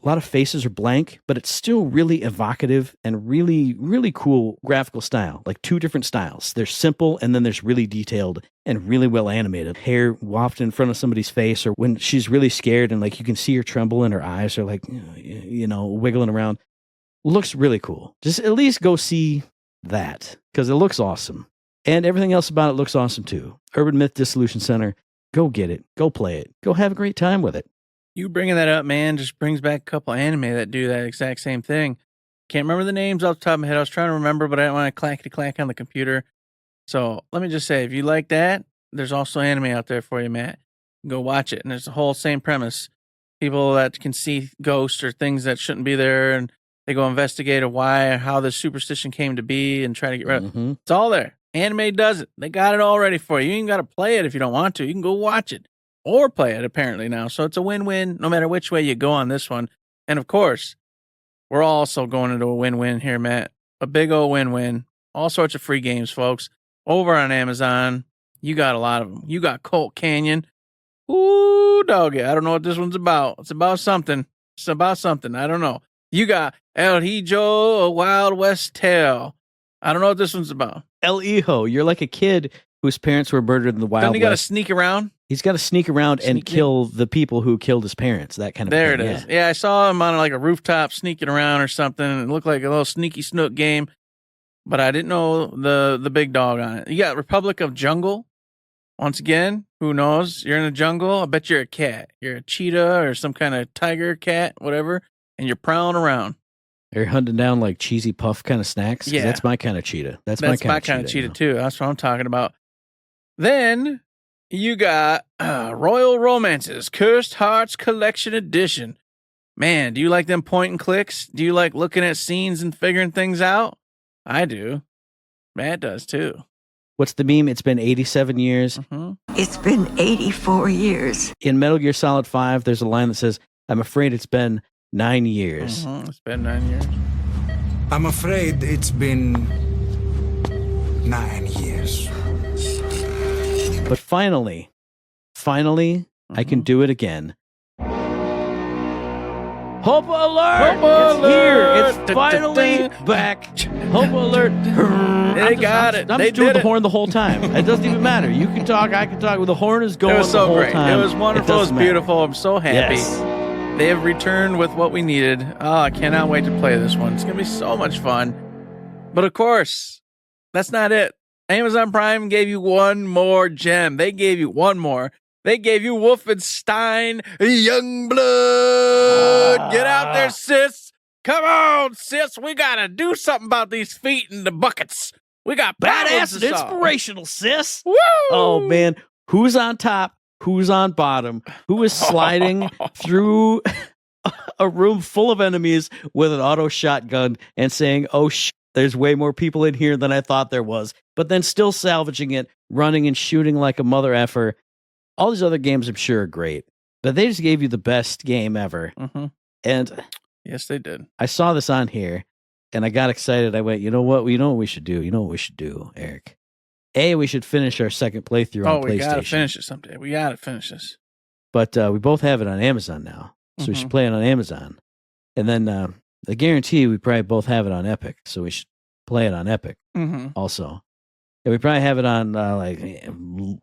a lot of faces are blank, but it's still really evocative and really, really cool graphical style. Like two different styles. There's simple, and then there's really detailed and really well animated. Hair wafted in front of somebody's face, or when she's really scared and like you can see her tremble and her eyes are like, wiggling around. Looks really cool. Just at least go see that because it looks awesome. And everything else about it looks awesome too. Urban Myth Dissolution Center. Go get it. Go play it. Go have a great time with it. You bringing that up, man, just brings back a couple anime that do that exact same thing. Can't remember the names off the top of my head. I was trying to remember, but I didn't want to clackety-clack on the computer. So let me just say, if you like that, there's also anime out there for you, Matt. Go watch it. And it's the whole same premise. People that can see ghosts or things that shouldn't be there, and They go investigate how this superstition came to be and try to get rid of it. It's all there. Anime does it. They got it all ready for you. You ain't got to play it if you don't want to. You can go watch it or play it, apparently, now. So it's a win-win no matter which way you go on this one. And, of course, we're also going into a win-win here, Matt. A big old win-win. All sorts of free games, folks. Over on Amazon, you got a lot of them. You got Colt Canyon. Ooh, doggy. I don't know what this one's about. It's about something. I don't know. You got El Hijo, A Wild West Tale. I don't know what this one's about. El Hijo. You're like a kid whose parents were murdered in the Wild West. Then he got to sneak around? He's got to sneak around and kill the people who killed his parents. That kind of thing. There it is. Yeah, I saw him on like a rooftop sneaking around or something. It looked like a little sneaky snook game. But I didn't know the big dog on it. You got Republic of Jungle. Once again, who knows? You're in the jungle. I bet you're a cat. You're a cheetah or some kind of tiger, cat, whatever, and you're prowling around. You're hunting down like cheesy puff kind of snacks. Yeah, that's my kind of cheetah. That's my kind of cheetah too. That's what I'm talking about. Then you got Royal Romances Cursed Hearts Collection Edition. Man, do you like them point and clicks? Do you like looking at scenes and figuring things out? I do. Matt does too. What's the meme? It's been 87 years. It's been 84 years. In Metal Gear Solid 5, there's a line that says, I'm afraid it's been 9 years. It's been 9 years. I'm afraid it's been 9 years. But finally, I can do it again. Hope alert! It's here! It's finally back! Hope alert! They got it. I'm just doing the horn the whole time. It doesn't even matter. You can talk, I can talk. The horn is going the whole time. It was so great. It was wonderful. It was beautiful. I'm so happy. Yes. They have returned with what we needed. Oh, I cannot wait to play this one. It's going to be so much fun. But of course, that's not it. Amazon Prime gave you one more gem. They gave you one more. They gave you Wolfenstein Youngblood. Get out there, sis. Come on, sis. We got to do something about these feet in the buckets. We got badass and inspirational, sis. Woo! Oh, man. Who's on top? Who's on bottom? Who is sliding through a room full of enemies with an auto shotgun and saying, oh, there's way more people in here than I thought there was, but then still salvaging it, running and shooting like a mother effer. All these other games, I'm sure, are great, but they just gave you the best game ever. And yes, they did. I saw this on here, and I got excited. I went, you know what? You know what we should do? You know what we should do, Eric? We should finish our second playthrough on PlayStation. We got to finish it someday. We got to finish this. But we both have it on Amazon now, so we should play it on Amazon. And then I guarantee we probably both have it on Epic, so we should play it on Epic also. And we probably have it on like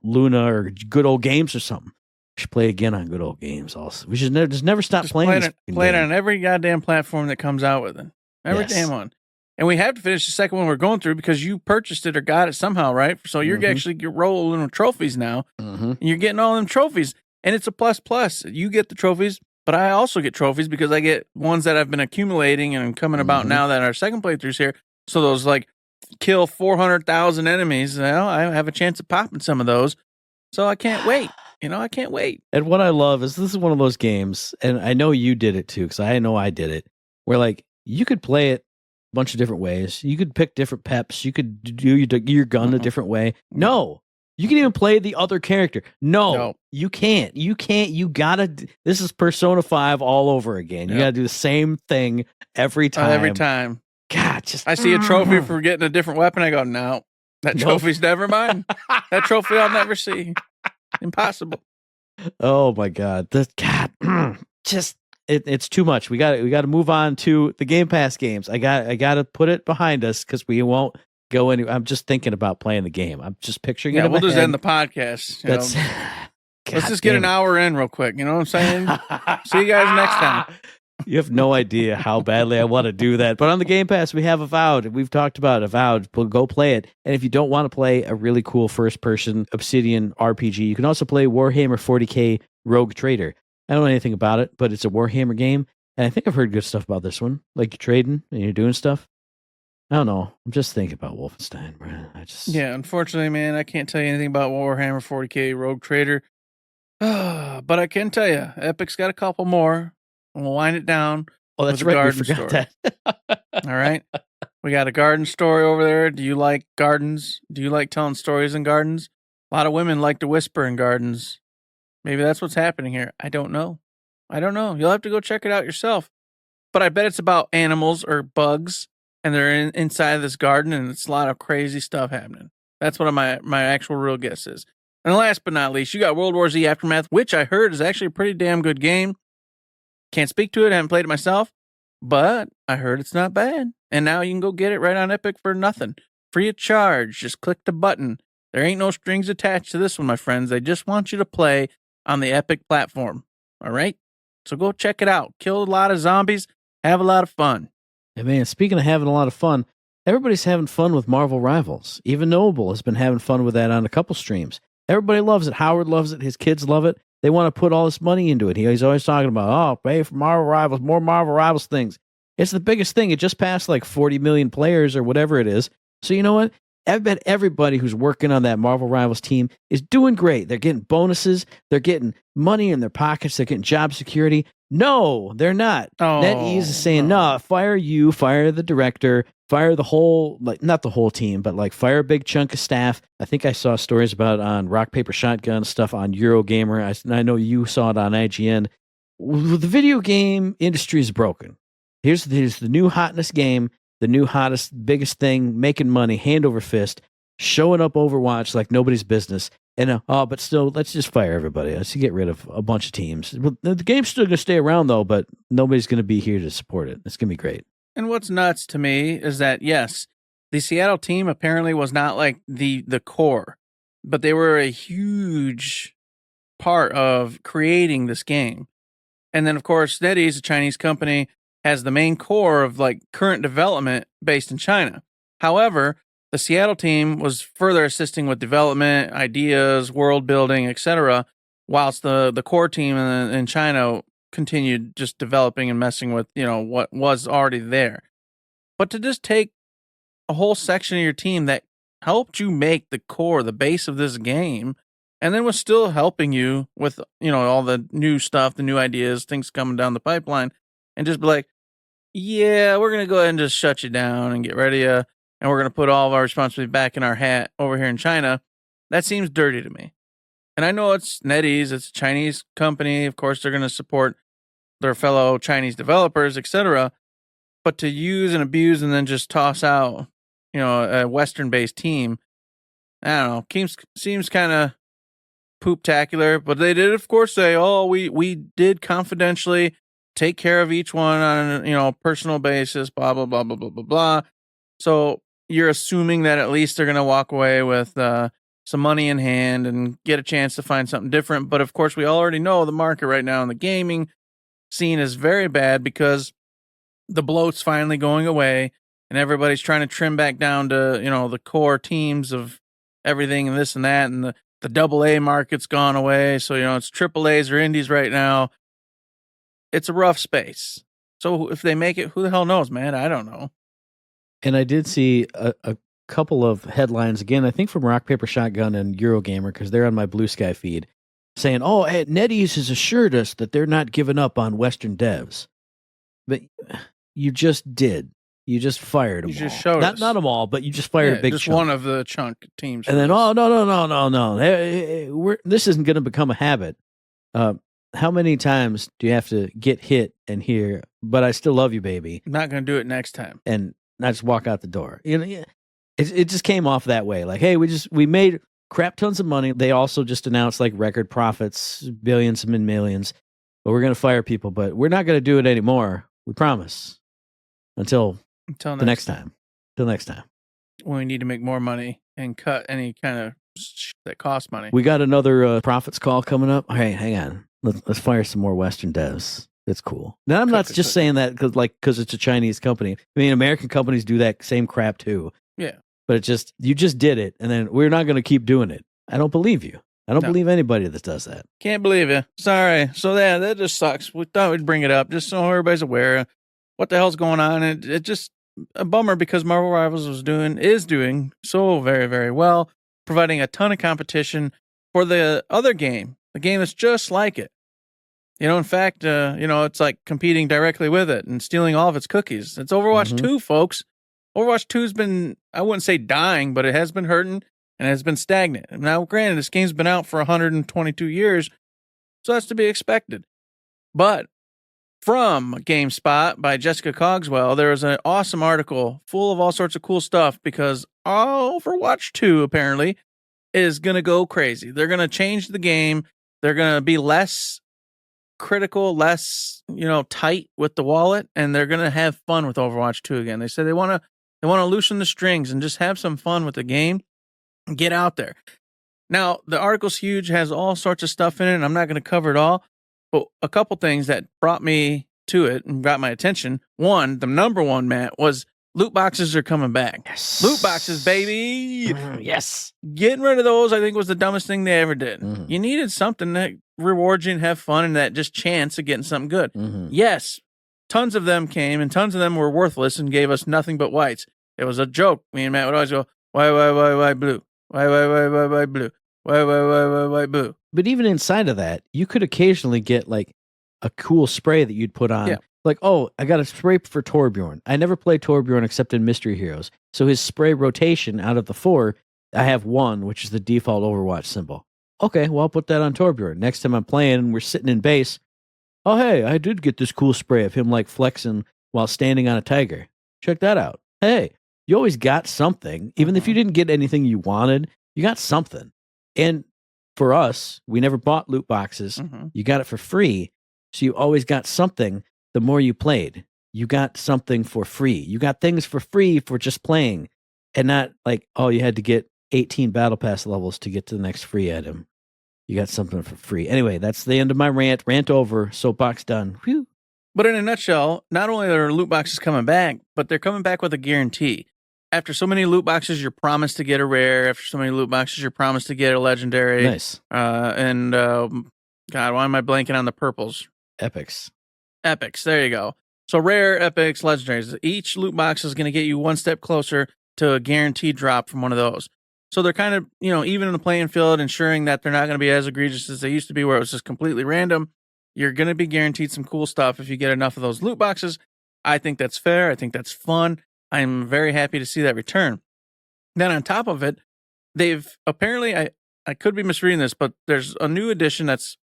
Luna or Good Old Games or something. We should play again on Good Old Games also. We should never stop playing play it on every goddamn platform that comes out with it. Every damn one. And we have to finish the second one we're going through because you purchased it or got it somehow, right? So you're actually rolling with trophies now. And you're getting all them trophies. And it's a plus. You get the trophies, but I also get trophies because I get ones that I've been accumulating and coming about now that our second playthrough's here. So those like kill 400,000 enemies. Well, I have a chance of popping some of those. So I can't wait. I can't wait. And what I love is this is one of those games, and I know you did it too, because I know I did it, where like you could play it a bunch of different ways. You could pick different peps. You could do your gun a different way. No. You can even play the other character. No, you can't. You gotta. This is Persona 5 all over again. You gotta do the same thing every time. God, I see a trophy for getting a different weapon. I go, no, that trophy's never mine. That trophy I'll never see. Impossible. Oh my God, it's too much. We got to move on to the Game Pass games. I got to put it behind us because we won't go anywhere. I'm just thinking about playing the game. I'm just picturing it. Yeah, we'll just end the podcast. Let's just get an hour in real quick. You know what I'm saying? See you guys next time. You have no idea how badly I want to do that. But on the Game Pass, we have Avowed. We've talked about Avowed. Go play it. And if you don't want to play a really cool first-person Obsidian RPG, you can also play Warhammer 40K Rogue Trader. I don't know anything about it, but it's a Warhammer game. And I think I've heard good stuff about this one. Like you're trading and you're doing stuff. I don't know. I'm just thinking about Wolfenstein, bro. Yeah, unfortunately, man, I can't tell you anything about Warhammer 40K Rogue Trader. But I can tell you, Epic's got a couple more. We'll wind it down. Oh, that's with a right. We garden forgot story. that. All right. We got a garden story over there. Do you like gardens? Do you like telling stories in gardens? A lot of women like to whisper in gardens. Maybe that's what's happening here. I don't know. You'll have to go check it out yourself. But I bet it's about animals or bugs, and they're inside of this garden, and it's a lot of crazy stuff happening. That's what my actual real guess is. And last but not least, you got World War Z Aftermath, which I heard is actually a pretty damn good game. Can't speak to it. I haven't played it myself, but I heard it's not bad. And now you can go get it right on Epic for nothing. Free of charge. Just click the button. There ain't no strings attached to this one, my friends. They just want you to play on the Epic platform. All right? So go check it out. Kill a lot of zombies. Have a lot of fun. And man, speaking of having a lot of fun, everybody's having fun with Marvel Rivals. Even Noble has been having fun with that on a couple streams. Everybody loves it. Howard loves it. His kids love it. They want to put all this money into it. He's always talking about, oh, pay for Marvel Rivals, more Marvel Rivals things. It's the biggest thing. It just passed like 40 million players or whatever it is. So you know what? I bet everybody who's working on that Marvel Rivals team is doing great. They're getting bonuses. They're getting money in their pockets. They're getting job security. No, they're not. Oh, NetEase is saying, no, fire you, fire the director, fire the whole, like, not the whole team, but like fire a big chunk of staff. I think I saw stories about it on Rock, Paper, Shotgun, stuff on Eurogamer. I know you saw it on IGN. The video game industry is broken. Here's the new hotness game, the new hottest, biggest thing, making money, hand over fist, showing up Overwatch like nobody's business. And but still, let's just fire everybody. Let's get rid of a bunch of teams. The game's still going to stay around, though, but nobody's going to be here to support it. It's going to be great. And what's nuts to me is that, yes, the Seattle team apparently was not like the core, but they were a huge part of creating this game. And then, of course, Netease, a Chinese company, has the main core of like current development based in China. However, the Seattle team was further assisting with development, ideas, world building, etc., whilst the core team in China continued just developing and messing with, what was already there. But to just take a whole section of your team that helped you make the core, the base of this game, and then was still helping you with, all the new stuff, the new ideas, things coming down the pipeline, and just be like, yeah, we're going to go ahead and just shut you down and get rid of you. And we're going to put all of our responsibility back in our hat over here in China. That seems dirty to me. And I know it's NetEase, it's a Chinese company. Of course, they're going to support their fellow Chinese developers, etc. But to use and abuse and then just toss out, a Western-based team, I don't know, seems kind of poop-tacular. But they did, of course, say, oh, we did confidentially take care of each one on a personal basis, blah, blah, blah, blah, blah, blah, blah. So you're assuming that at least they're going to walk away with some money in hand and get a chance to find something different. But of course, we already know the market right now in the gaming scene is very bad because the bloat's finally going away and everybody's trying to trim back down to, the core teams of everything and this and that. And the AA market's gone away. So, it's AAAs or indies right now. It's a rough space. So if they make it, who the hell knows, man? I don't know. And I did see a couple of headlines, again, I think from Rock, Paper, Shotgun and Eurogamer, because they're on my Blue Sky feed, saying, oh, NetEase has assured us that they're not giving up on Western devs. But you just did. You just fired them all. You just showed us. Not them all, but you just fired a big just chunk. one of the chunk teams. And then, no. This isn't going to become a habit. How many times do you have to get hit and hear, but I still love you, baby? I'm not going to do it next time. And not just walk out the door. It just came off that way. Like, hey, we made crap tons of money. They also just announced like record profits, billions and millions. But we're going to fire people, but we're not going to do it anymore. We promise. Until the next time. Till next time. When we need to make more money and cut any kind of shit that costs money. We got another profits call coming up. Hey, hang on. Let's fire some more Western devs. It's cool. Now, I'm not just saying that because it's a Chinese company. I mean, American companies do that same crap too. Yeah. But you just did it, and then we're not going to keep doing it. I don't believe you. I don't believe anybody that does that. Can't believe you. Sorry. So that just sucks. We thought we'd bring it up just so everybody's aware what the hell's going on. And it just a bummer because Marvel Rivals is doing so very, very well, providing a ton of competition for the other game, the game that's just like it. In fact, it's like competing directly with it and stealing all of its cookies. It's Overwatch 2, folks. Overwatch 2 has been, I wouldn't say dying, but it has been hurting and has been stagnant. Now, granted, this game's been out for 122 years, so that's to be expected. But from GameSpot by Jessica Cogswell, there was an awesome article full of all sorts of cool stuff because Overwatch 2, apparently, is going to go crazy. They're going to change the game. They're going to be less critical, less, tight with the wallet, and they're going to have fun with Overwatch 2 again. They said they want to loosen the strings and just have some fun with the game and get out there. Now, the article's huge, has all sorts of stuff in it, and I'm not going to cover it all, but a couple things that brought me to it and got my attention. One, the number one, Matt, was loot boxes are coming back. Yes. Loot boxes, baby. Yes. Getting rid of those, I think, was the dumbest thing they ever did. You needed something that rewards you and have fun and that just chance of getting something good. Yes, tons of them came and tons of them were worthless and gave us nothing but whites. It was a joke. Me and Matt would always go, why, blue? Why, blue? Why, blue? But even inside of that, you could occasionally get like a cool spray that you'd put on. Yeah. Like, oh, I got a spray for Torbjorn. I never played Torbjorn except in Mystery Heroes. So his spray rotation out of the 4, I have 1, which is the default Overwatch symbol. Okay, well, I'll put that on Torbjorn. Next time I'm playing and we're sitting in base, oh, hey, I did get this cool spray of him like flexing while standing on a tiger. Check that out. Hey, you always got something. Even if you didn't get anything you wanted, you got something. And for us, we never bought loot boxes. You got it for free. So you always got something. The more you played, you got something for free. You got things for free for just playing and not like, oh, you had to get 18 battle pass levels to get to the next free item. You got something for free. Anyway, that's the end of my rant. Rant over. Soapbox done. Whew. But in a nutshell, not only are loot boxes coming back, but they're coming back with a guarantee. After so many loot boxes, you're promised to get a rare. After so many loot boxes, you're promised to get a legendary. Nice. God, why am I blanking on the purples? Epics. There you go. So rare, epics, legendaries. Each loot box is going to get you one step closer to a guaranteed drop from one of those. So they're kind of, even in the playing field, ensuring that they're not going to be as egregious as they used to be, where it was just completely random. You're going to be guaranteed some cool stuff if you get enough of those loot boxes. I think that's fair. I think that's fun. I'm very happy to see that return. Then on top of it, they've apparently, I could be misreading this, but there's a new addition that's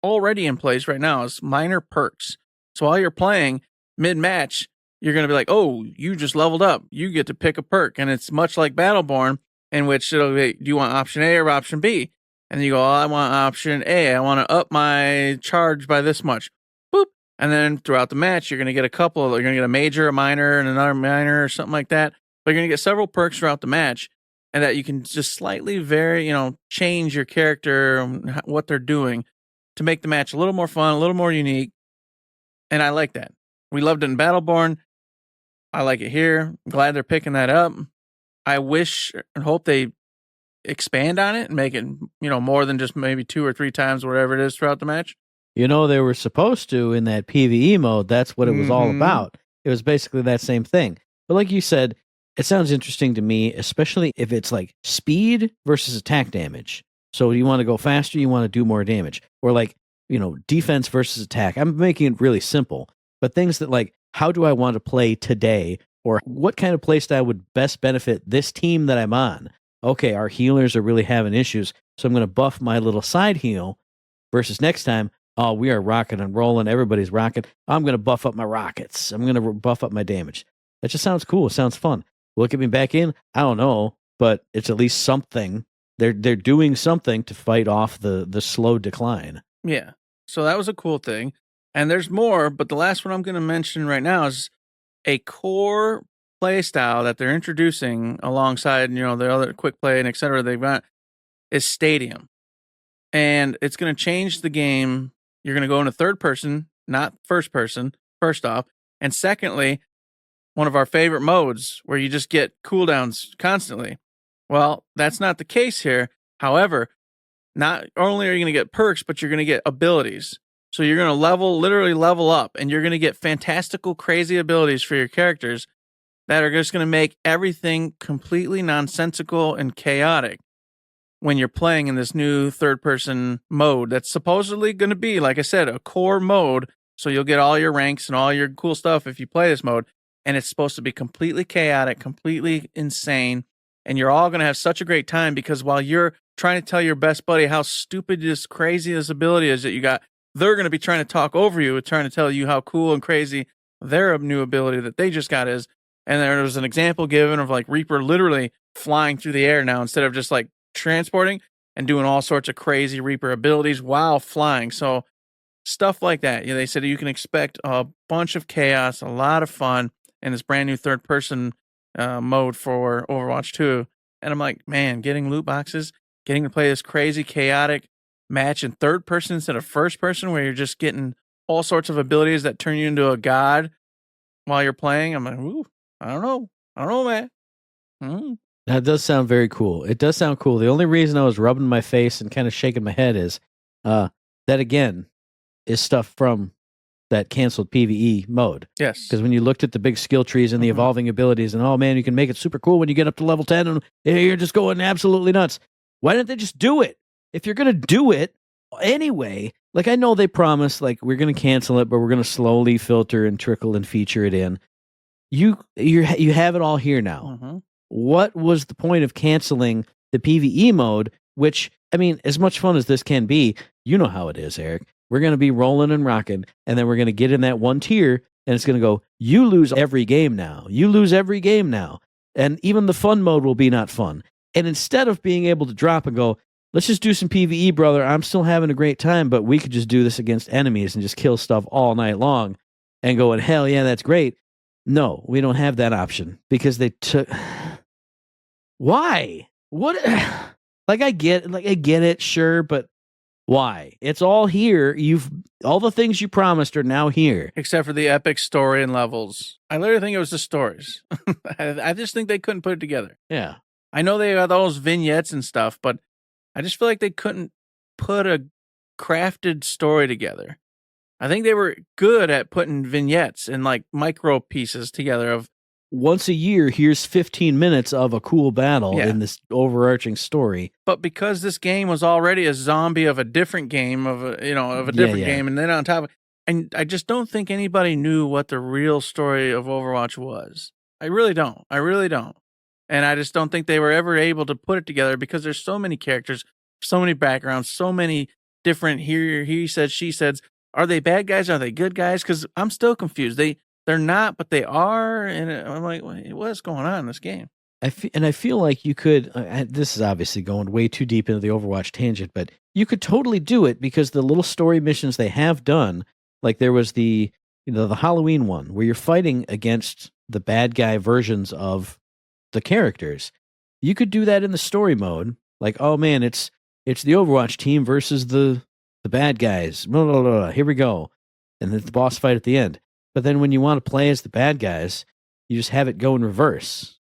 already in place right now. Is minor perks. So while you're playing mid-match, you're going to be like, oh, you just leveled up. You get to pick a perk. And it's much like Battleborn, in which it'll be, do you want option A or option B? And then you go, oh, I want option A. I want to up my charge by this much. Boop. And then throughout the match, you're going to get a couple. You're going to get a major, a minor, and another minor or something like that. But you're going to get several perks throughout the match. And that you can just slightly change your character, what they're doing, to make the match a little more fun, a little more unique. And I like that. We loved it in Battleborn. I like it here. I'm glad they're picking that up. I wish and hope they expand on it and make it, more than just maybe 2 or 3 times, whatever it is throughout the match. They were supposed to in that PvE mode. That's what it was all about. It was basically that same thing. But like you said, it sounds interesting to me, especially if it's like speed versus attack damage. So you want to go faster, you want to do more damage. Or like, defense versus attack. I'm making it really simple. But things that like, how do I want to play today? Or what kind of play style would best benefit this team that I'm on? Okay, our healers are really having issues, so I'm going to buff my little side heal versus next time, oh, we are rocking and rolling. Everybody's rocking. I'm going to buff up my rockets. I'm going to buff up my damage. That just sounds cool. It sounds fun. Will it get me back in? I don't know, but it's at least something. They're doing something to fight off the slow decline. Yeah. So that was a cool thing. And there's more, but the last one I'm going to mention right now is a core play style that they're introducing alongside, the other quick play and et cetera they've got is Stadium. And it's going to change the game. You're going to go into third person, not first person, first off. And secondly, one of our favorite modes where you just get cooldowns constantly. Well, that's not the case here. However, not only are you going to get perks, but you're going to get abilities. So you're going to literally level up, and you're going to get fantastical, crazy abilities for your characters that are just going to make everything completely nonsensical and chaotic. when you're playing in this new third-person mode that's supposedly going to be, like I said, a core mode, so you'll get all your ranks and all your cool stuff if you play this mode, and it's supposed to be completely chaotic, completely insane, and you're all going to have such a great time because while you're trying to tell your best buddy how stupid this crazy this ability is that you got, they're going to be trying to talk over you and trying to tell you how cool and crazy their new ability that they just got is. And there was an example given of like Reaper literally flying through the air now instead of just like transporting and doing all sorts of crazy Reaper abilities while flying. So stuff like that. Yeah, they said you can expect a bunch of chaos, a lot of fun in this brand new third person mode for Overwatch 2. And I'm like, man, getting loot boxes, getting to play this crazy chaotic match in third person instead of first person where you're just getting all sorts of abilities that turn you into a god while you're playing. I'm like, ooh, I don't know, man. That does sound very cool. It does sound cool. The only reason I was rubbing my face and kind of shaking my head is that, again, is stuff from that canceled PvE mode. Yes. Because when you looked at the big skill trees and the evolving abilities and, oh, man, you can make it super cool when you get up to level 10 and you're just going absolutely nuts. Why didn't they just do it? If you're going to do it anyway, like I know they promised, like, we're going to cancel it, but we're going to slowly filter and trickle and feature it in. You have it all here now. What was the point of canceling the PvE mode, which, I mean, as much fun as this can be, you know how it is, Eric. We're going to be rolling and rocking, and then we're going to get in that one tier, and it's going to go, you lose every game now. You lose every game now. And even the fun mode will be not fun. And instead of being able to drop and go, let's just do some PvE, brother, I'm still having a great time, but we could just do this against enemies and just kill stuff all night long and go, hell yeah, that's great. No, we don't have that option because they took... Why? What? I get it, sure, but why? It's all here. All the things you promised are now here. Except for the epic story and levels. I literally think it was the stories. I just think they couldn't put it together. Yeah. I know they got those vignettes and stuff, but I just feel like they couldn't put a crafted story together. I think they were good at putting vignettes and like micro pieces together of once a year, here's 15 minutes of a cool battle in this overarching story. But because this game was already a zombie of a different game, game, and then on top of it, and I just don't think anybody knew what the real story of Overwatch was. I really don't. And I just don't think they were ever able to put it together because there's so many characters, so many backgrounds, so many different he said, she said. Are they bad guys? Are they good guys? Because I'm still confused. They're not, but they are, and I'm like, what's going on in this game? I feel like you could, this is obviously going way too deep into the Overwatch tangent, but you could totally do it because the little story missions they have done, like there was the Halloween one where you're fighting against the bad guy versions of the characters. You could do that in the story mode, like, oh man, it's the Overwatch team versus the bad guys. Blah, blah, blah, blah. Here we go. And then the boss fight at the end. But then when you want to play as the bad guys, you just have it go in reverse.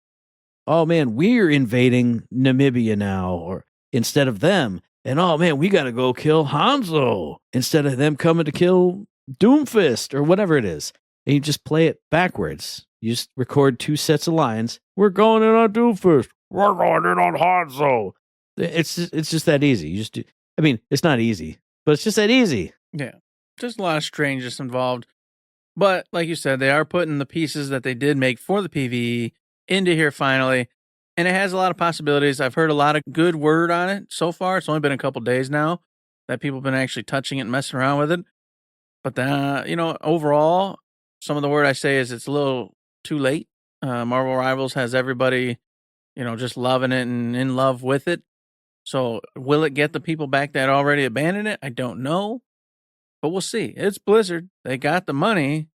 Oh man, we're invading Namibia now, or instead of them. And oh man, we got to go kill Hanzo instead of them coming to kill Doomfist or whatever it is. And you just play it backwards. You just record 2 sets of lines. We're going in on Doomfist. We're going in on Hanzo. It's just that easy. You just do. I mean, it's not easy, but it's just that easy. Yeah, just a lot of strangeness involved. But like you said, they are putting the pieces that they did make for the PvE into here finally. And it has a lot of possibilities. I've heard a lot of good word on it so far. It's only been a couple days now that people have been actually touching it and messing around with it. But, overall, some of the word I say is it's a little too late. Marvel Rivals has everybody, just loving it and in love with it. So will it get the people back that already abandoned it? I don't know. But we'll see. It's Blizzard. They got the money,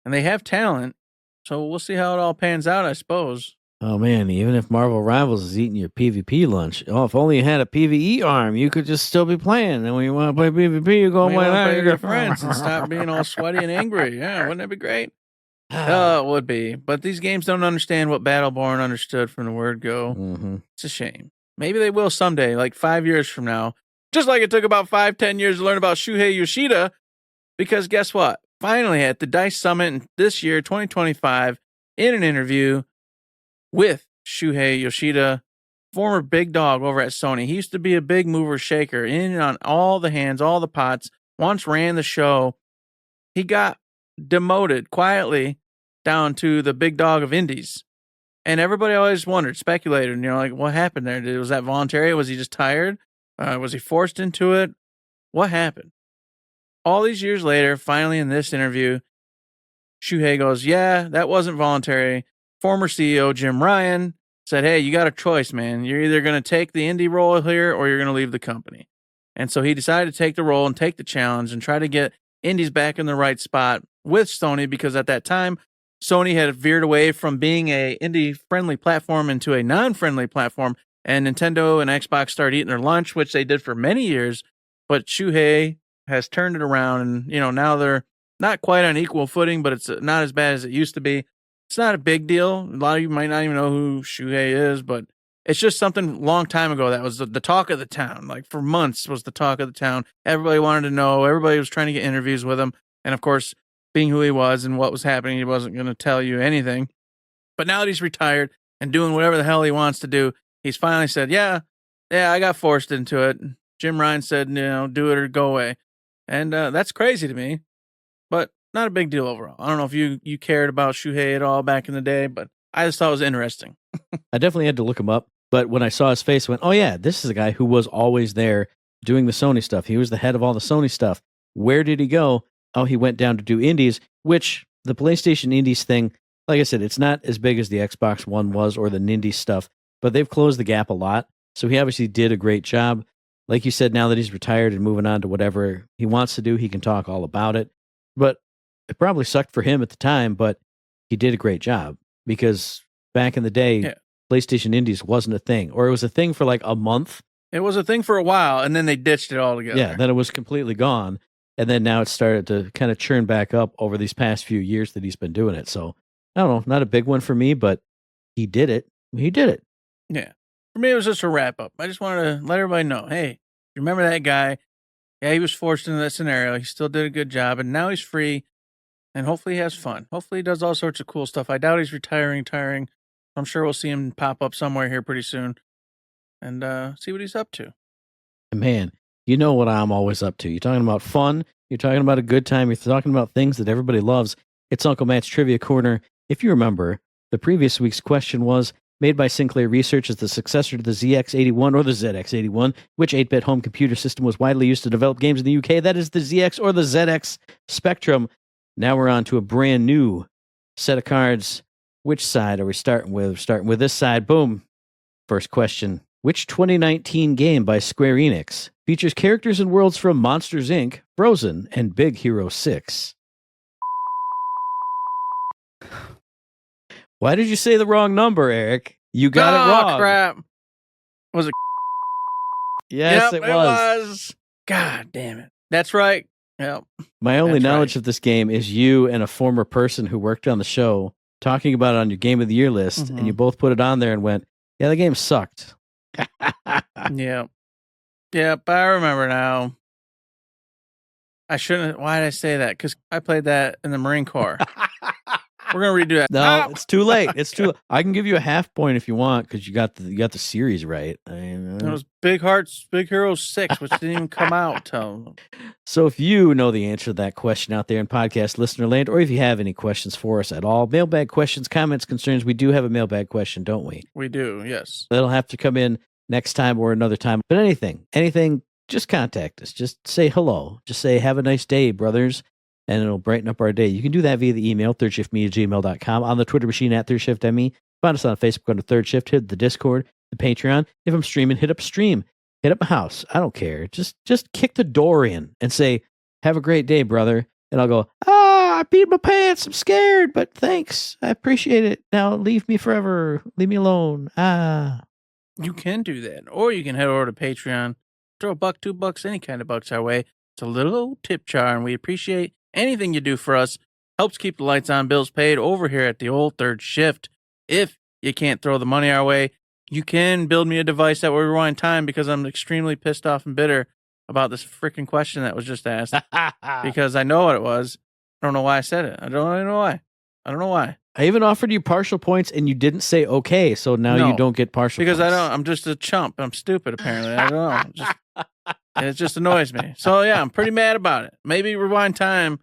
and they have talent. So we'll see how it all pans out, I suppose. Oh, man, even if Marvel Rivals is eating your PvP lunch, if only you had a PvE arm, you could just still be playing. And when you want to play PvP, you go play with your friends and stop being all sweaty and angry. Yeah, wouldn't that be great? It would be. But these games don't understand what Battleborn understood from the word go. Mm-hmm. It's a shame. Maybe they will someday, like 5 years from now. Just like it took about 5-10 years to learn about Shuhei Yoshida. Because guess what? Finally, at the DICE Summit this year, 2025, in an interview with Shuhei Yoshida, former big dog over at Sony. He used to be a big mover shaker in and on all the hands, all the pots, once ran the show. He got demoted quietly down to the big dog of indies. And everybody always wondered, speculated, and like, what happened there? Was that voluntary? Was he just tired? Was he forced into it? What happened? All these years later, finally in this interview, Shuhei goes, yeah, that wasn't voluntary. Former CEO Jim Ryan said, hey, you got a choice, man. You're either going to take the indie role here or you're going to leave the company. And so he decided to take the role and take the challenge and try to get indies back in the right spot with Sony, because at that time, Sony had veered away from being a indie-friendly platform into a non-friendly platform, and Nintendo and Xbox started eating their lunch, which they did for many years. But Shuhei has turned it around, and now they're not quite on equal footing, but it's not as bad as it used to be. It's not a big deal. A lot of you might not even know who Shuhei is, but it's just something a long time ago that was the talk of the town. Like for months was the talk of the town. Everybody wanted to know. Everybody was trying to get interviews with him. And of course, being who he was and what was happening, he wasn't going to tell you anything. But now that he's retired and doing whatever the hell he wants to do, he's finally said, yeah, I got forced into it. Jim Ryan said, do it or go away. And that's crazy to me, but not a big deal overall. I don't know if you cared about Shuhei at all back in the day, but I just thought it was interesting. I definitely had to look him up, but when I saw his face, I went, oh yeah, this is a guy who was always there doing the Sony stuff. He was the head of all the Sony stuff. Where did he go? Oh, he went down to do indies, which the PlayStation indies thing, like I said, it's not as big as the Xbox One was or the Nindy stuff, but they've closed the gap a lot. So he obviously did a great job. Like you said, now that he's retired and moving on to whatever he wants to do, he can talk all about it. But it probably sucked for him at the time, but he did a great job, because back in the day, PlayStation Indies wasn't a thing, or it was a thing for like a month. It was a thing for a while, and then they ditched it altogether. Yeah, then it was completely gone. And then now it's started to kind of churn back up over these past few years that he's been doing it. So, I don't know, not a big one for me, but he did it. He did it. Yeah. For me, it was just a wrap up. I just wanted to let everybody know, hey, you remember that guy? Yeah, he was forced into that scenario. He still did a good job, and now he's free, and hopefully he has fun. Hopefully he does all sorts of cool stuff. I doubt he's retiring. I'm sure we'll see him pop up somewhere here pretty soon and see what he's up to. Man, you know what I'm always up to. You're talking about fun. You're talking about a good time. You're talking about things that everybody loves. It's Uncle Matt's Trivia Corner. If you remember, the previous week's question was, made by Sinclair Research as the successor to the ZX81 or the ZX81, which 8-bit home computer system was widely used to develop games in the UK? That is the ZX or the ZX Spectrum. Now we're on to a brand new set of cards. Which side are we starting with? We're starting with this side. Boom. First question. Which 2019 game by Square Enix features characters and worlds from Monsters, Inc., Frozen, and Big Hero 6? Why did you say the wrong number, Eric? You got it wrong. Crap. Was it? Yes, yep, it was. God damn it. That's right. Yep. My only knowledge of this game is you and a former person who worked on the show talking about it on your Game of the Year list, and you both put it on there and went, yeah, the game sucked. Yep. Yep, I remember now. I shouldn't. Why did I say that? Because I played that in the Marine Corps. We're gonna redo that. No, it's too late. It's too. I can give you a half point if you want, because you got the series right. It was Big Hearts, Big Hero 6, which didn't even come out. So if you know the answer to that question out there in podcast listener land, or if you have any questions for us at all, mailbag questions, comments, concerns, we do have a mailbag question, don't we? We do, yes. That'll have to come in next time or another time. But anything, just contact us. Just say hello. Just say, have a nice day, brothers. And it'll brighten up our day. You can do that via the email, thirdshiftme@gmail.com, on the Twitter machine at ThirdShiftME. Find us on Facebook under Third Shift. Hit the Discord, the Patreon. If I'm streaming, hit up Stream. Hit up my house. I don't care. Just kick the door in and say, have a great day, brother. And I'll go, I peed my pants. I'm scared, but thanks. I appreciate it. Now leave me forever. Leave me alone. You can do that. Or you can head over to Patreon. Throw $1, $2, any kind of bucks our way. It's a little old tip jar, and we appreciate anything you do for us. Helps keep the lights on, bills paid over here at the old Third Shift. If you can't throw the money our way, you can build me a device that will rewind time, because I'm extremely pissed off and bitter about this freaking question that was just asked. Because I know what it was. I don't know why I said it. I don't know why. I even offered you partial points, and you didn't say okay. So now you don't get partial because points. I'm just a chump. I'm stupid. Apparently, I don't know. It just annoys me. So yeah, I'm pretty mad about it. Maybe rewind time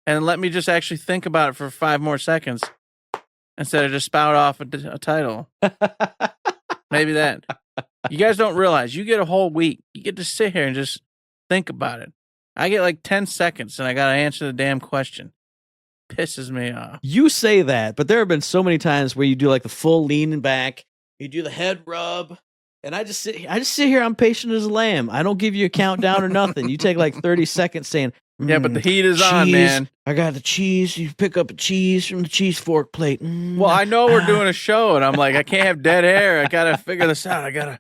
and let me just actually think about it for 5 more seconds instead of just spout off a title. Maybe that. You guys don't realize you get a whole week. You get to sit here and just think about it. I get like 10 seconds and I got to answer the damn question. Pisses me off. You say that, but there have been so many times where you do like the full leaning back, you do the head rub, and I just sit here. I'm patient as a lamb. I don't give you a countdown or nothing. You take like 30 seconds saying, yeah, but the heat is cheese. on, man. I got the cheese. You pick up a cheese from the cheese fork plate. Well, I know we're doing a show, and I'm like, I can't have dead air. I gotta figure this out. I gotta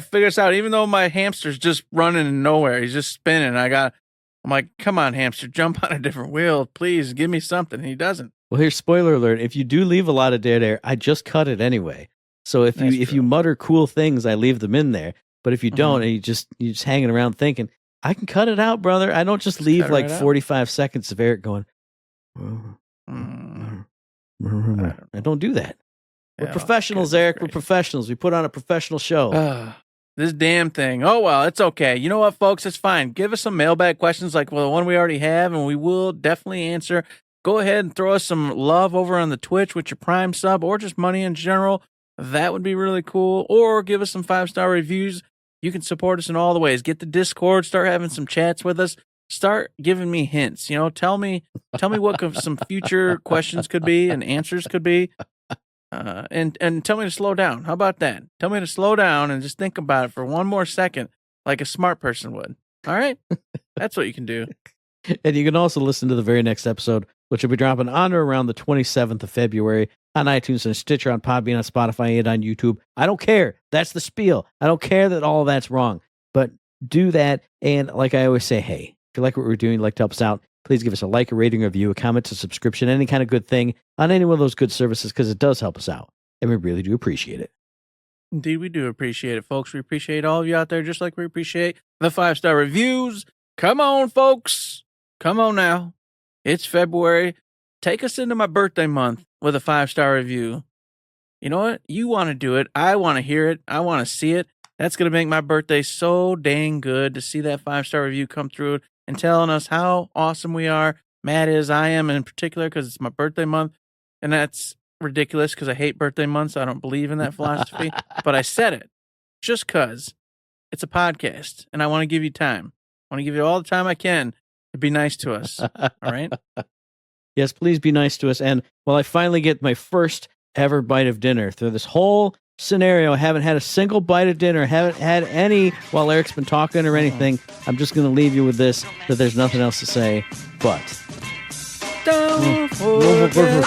figure this out. Even though my hamster's just running in nowhere, he's just spinning. I'm like, come on, hamster, jump on a different wheel, please. Give me something. And he doesn't. Well, here's spoiler alert. If you do leave a lot of dead air, I just cut it anyway. So if you mutter cool things, I leave them in there. But if you don't, and you're just hanging around thinking, I can cut it out, brother. I don't just leave like 45 seconds of Eric going. I don't do that. We're professionals, Eric. We're professionals. We put on a professional show. This damn thing. Oh, well, it's okay. You know what, folks? It's fine. Give us some mailbag questions like the one we already have, and we will definitely answer. Go ahead and throw us some love over on the Twitch with your Prime sub or just money in general. That would be really cool. Or give us some 5-star reviews. You can support us in all the ways. Get the Discord. Start having some chats with us. Start giving me hints. Tell me what some future questions could be and answers could be. And tell me to slow down. How about that? Tell me to slow down and just think about it for one more second like a smart person would. All right? That's what you can do. And you can also listen to the very next episode, which will be dropping on or around the 27th of February on iTunes and Stitcher, on Podbean, on Spotify, and on YouTube. I don't care. That's the spiel. I don't care that all of that's wrong. But do that. And like I always say, hey, if you like what we're doing, you'd like to help us out, please give us a like, a rating, a review, a comment, a subscription, any kind of good thing on any one of those good services, because it does help us out. And we really do appreciate it. Indeed, we do appreciate it, folks. We appreciate all of you out there, just like we appreciate the 5-star reviews. Come on, folks. Come on now. It's February. Take us into my birthday month with a 5-star review. You know what? You want to do it. I want to hear it. I want to see it. That's going to make my birthday so dang good to see that 5-star review come through and telling us how awesome we are. Matt is, I am in particular, because it's my birthday month. And that's ridiculous because I hate birthday months. I don't believe in that philosophy. But I said it just because it's a podcast and I want to give you time. I want to give you all the time I can to be nice to us. All right? Yes, please be nice to us. And while I finally get my first ever bite of dinner through this whole scenario, I haven't had a single bite of dinner, haven't had any while Eric's been talking or anything. I'm just going to leave you with this, that there's nothing else to say, but... Don't forget